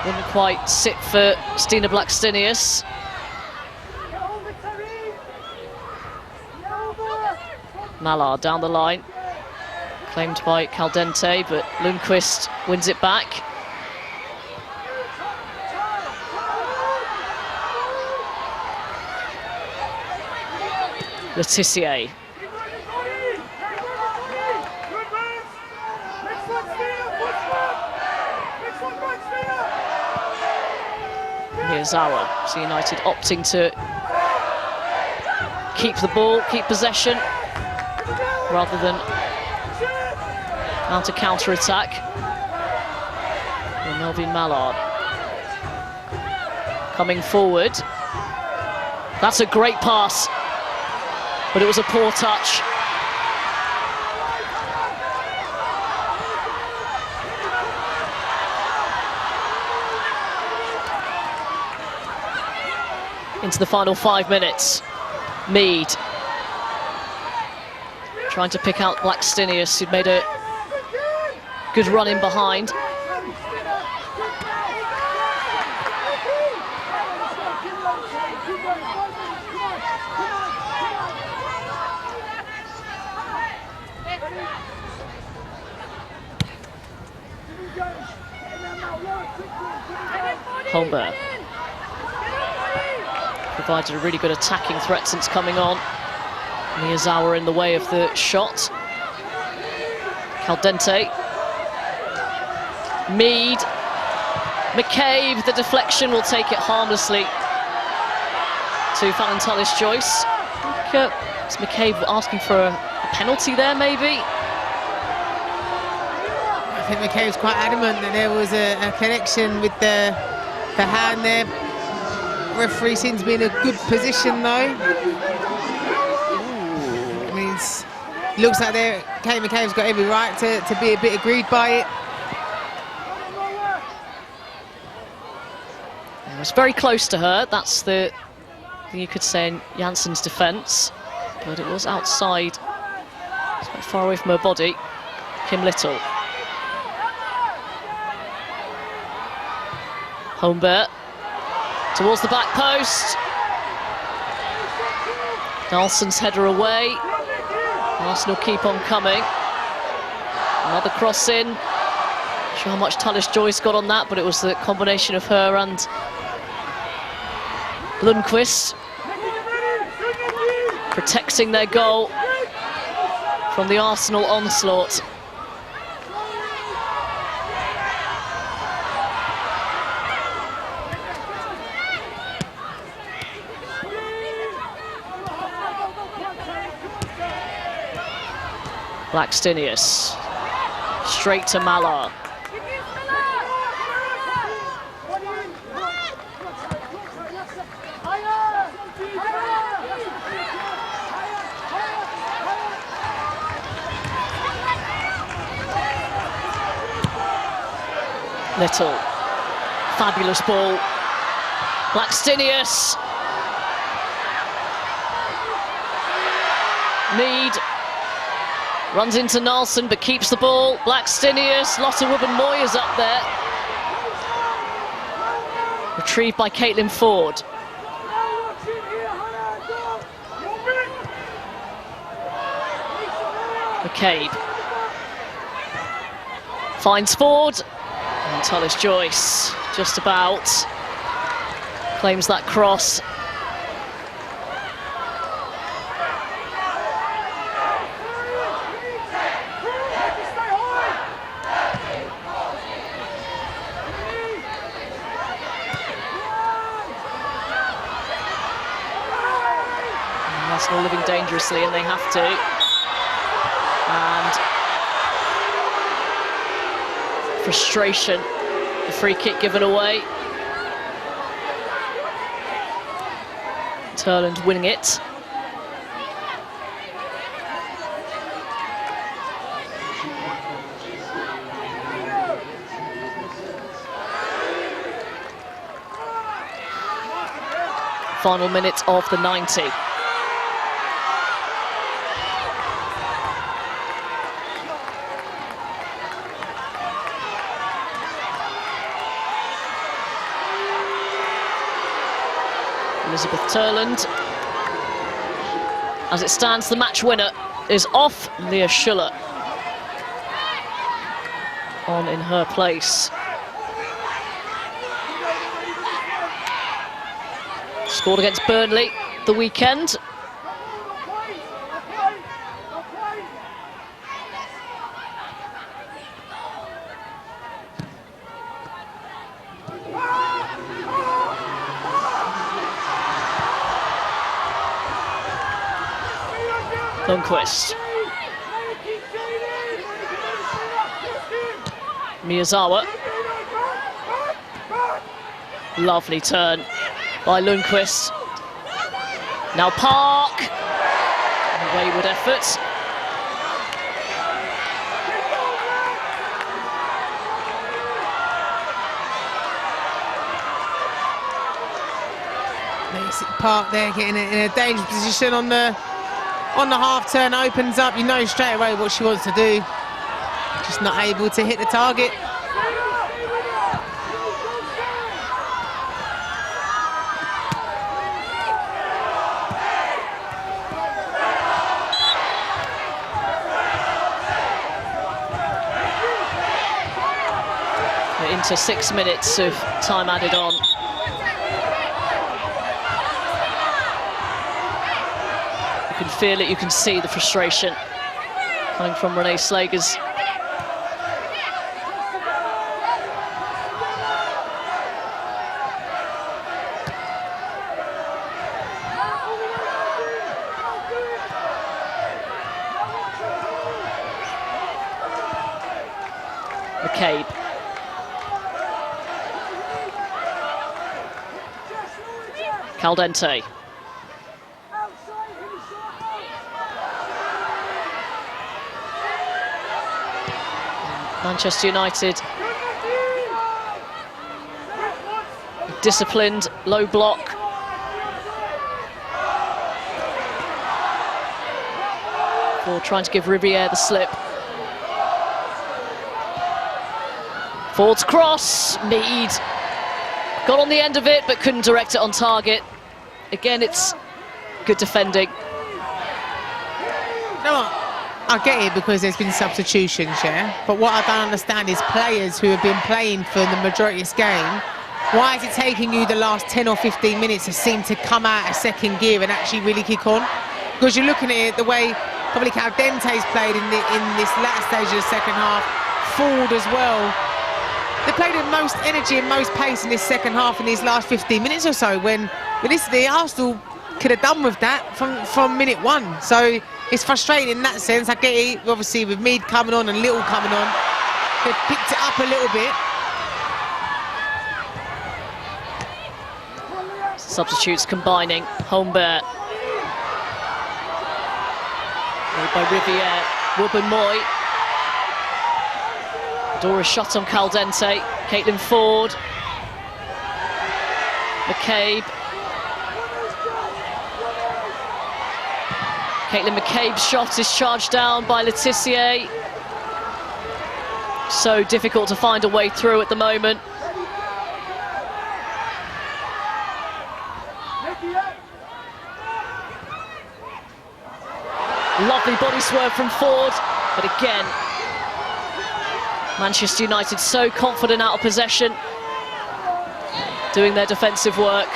Wouldn't quite sit for Stina Blackstenius. Mallard down the line. Claimed by Caldente, but Lundqvist wins it back. Letitia. Miyazawa. So United opting to keep the ball, keep possession, rather than mount a counter-attack. Melvin Mallard coming forward. That's a great pass, but it was a poor touch. Into the final 5 minutes. Mead trying to pick out Blackstenius, who'd made a good run in behind. Holmberg provided a really good attacking threat since coming on. Miyazawa in the way of the shot. Caldente. Mead. McCabe, the deflection will take it harmlessly to Fallon Tullis-Joyce. Is McCabe asking for a penalty there, maybe? I think McCabe's quite adamant that there was a connection with the hand there. Referee seems to be in a good position though. I mean, it looks like Kate McCabe's got every right to be a bit aggrieved by it. It was very close to her. That's the thing you could say in Janssen's defence, but it was outside. It's quite far away from her body. Kim Little. Holmberg towards the back post. Nelson's header away. Arsenal keep on coming. Another cross in. Not sure how much Tullis-Joyce got on that, but it was the combination of her and Lundqvist protecting their goal from the Arsenal onslaught. Blackstenius. Straight to Malar. Little. Fabulous ball. Blackstenius. Mead runs into Nilsson but keeps the ball. Blackstenius, Lotte Wubben-Moyer's up there. Retrieved by Caitlin Ford. McCabe finds Ford, and Tullis Joyce just about claims that cross. Arsenal living dangerously, and they have to. And frustration, the free kick given away. Turland winning it. Final minute of the 90. Elizabeth Turland. As it stands, the match winner is off. Leah Schuller on in her place. Scored against Burnley the weekend. Lundqvist. Miyazawa. Lovely turn by Lundqvist. Now Park. A wayward effort. Park there getting in a dangerous position on the half turn, opens up, you know straight away what she wants to do. Just not able to hit the target. We're into 6 minutes of time added on. You can feel it, you can see the frustration coming from Renee Slagers. McCabe. Caldente. Manchester United, disciplined, low block. For trying to give Riviere the slip. Ford's cross, Mead got on the end of it but couldn't direct it on target. Again, it's good defending. No, I get it because there's been substitutions, yeah? But what I don't understand is players who have been playing for the majority of this game, why is it taking you the last 10 or 15 minutes to seem to come out of second gear and actually really kick on? Because you're looking at it the way probably Caldente's played in this latter stage of the second half, Ford as well. They played with most energy and most pace in this second half in these last 15 minutes or so when realistically Arsenal could have done with that from minute one. So it's frustrating in that sense. I get it, obviously, with Mead coming on and Little coming on. They picked it up a little bit. Substitutes combining. Holmberg. Made by Riviere. Wubben Moy. Dora shot on Caldente. Caitlin Ford. McCabe. Caitlin McCabe's shot is charged down by Letitia. So difficult to find a way through at the moment. Lovely body swerve from Ford, but again, Manchester United so confident out of possession, doing their defensive work.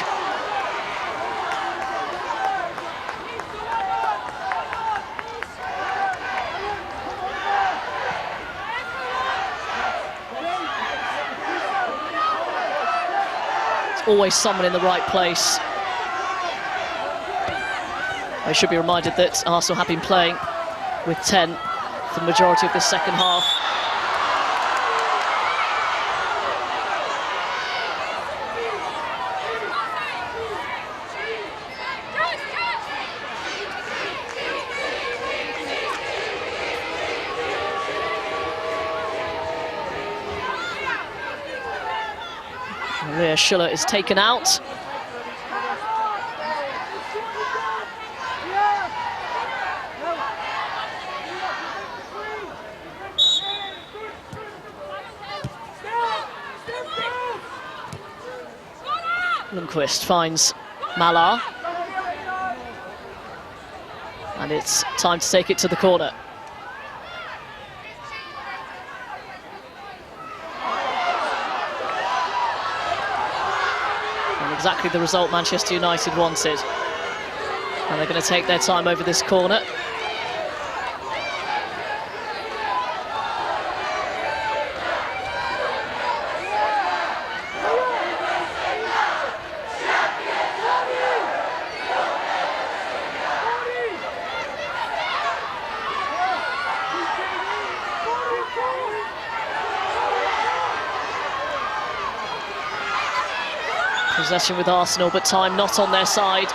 There's always someone in the right place. I should be reminded that Arsenal have been playing with 10 for the majority of this second half. Leah Schuller is taken out. Lundqvist finds Malar. And it's time to take it to the corner. And exactly the result Manchester United wanted. And they're going to take their time over this corner. Possession with Arsenal, but time not on their side.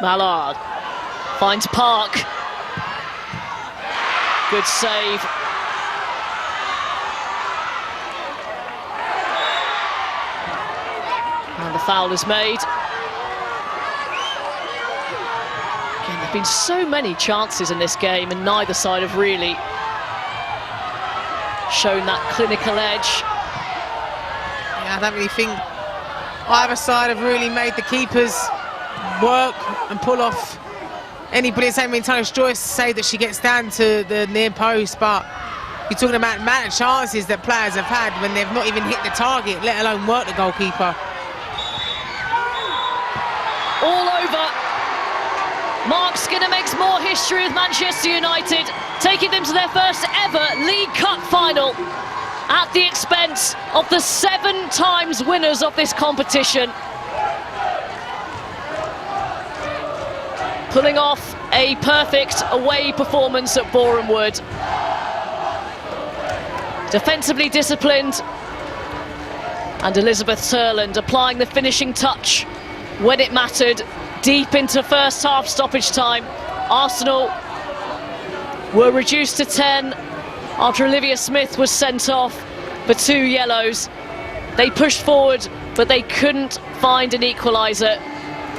Mallard finds Park. Good save. And the foul is made. Again, there have been so many chances in this game and neither side have really shown that clinical edge. Yeah, I don't really think either side have really made the keepers work and pull off anybody. Same with Tanis Joyce to say that she gets down to the near post, but you're talking about the amount of chances that players have had when they've not even hit the target, let alone work the goalkeeper. All over. Mark Skinner makes more history with Manchester United, taking them to their first ever League Cup final at the expense of the 7 times winners of this competition. Pulling off a perfect away performance at Boreham Wood. Defensively disciplined, and Elizabeth Turland applying the finishing touch when it mattered, deep into first half stoppage time. Arsenal were reduced to 10 after Olivia Smith was sent off for 2 yellows. They pushed forward, but they couldn't find an equaliser.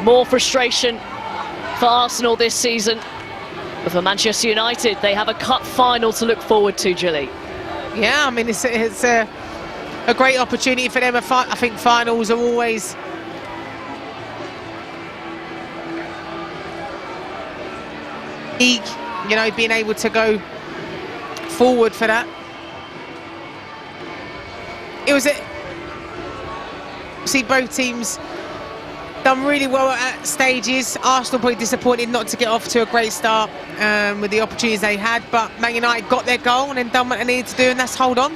More frustration for Arsenal this season. But for Manchester United, they have a cup final to look forward to, Gilly. Yeah, I mean, it's a great opportunity for them. I think finals are always league, you know, being able to go forward for that. It was see both teams done really well at stages. Arsenal probably disappointed not to get off to a great start with the opportunities they had, but Man United got their goal and then done what they needed to do, and that's hold on.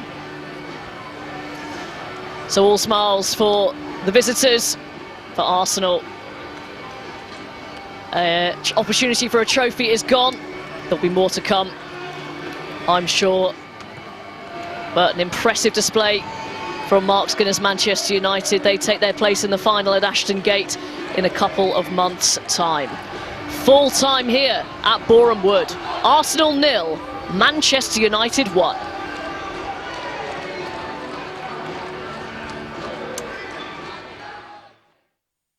So all smiles for the visitors, for Arsenal. Opportunity for a trophy is gone. There'll be more to come, I'm sure. But an impressive display from Mark Skinner's Manchester United. They take their place in the final at Ashton Gate in a couple of months' time. Full time here at Boreham Wood. Arsenal 0, Manchester United 1.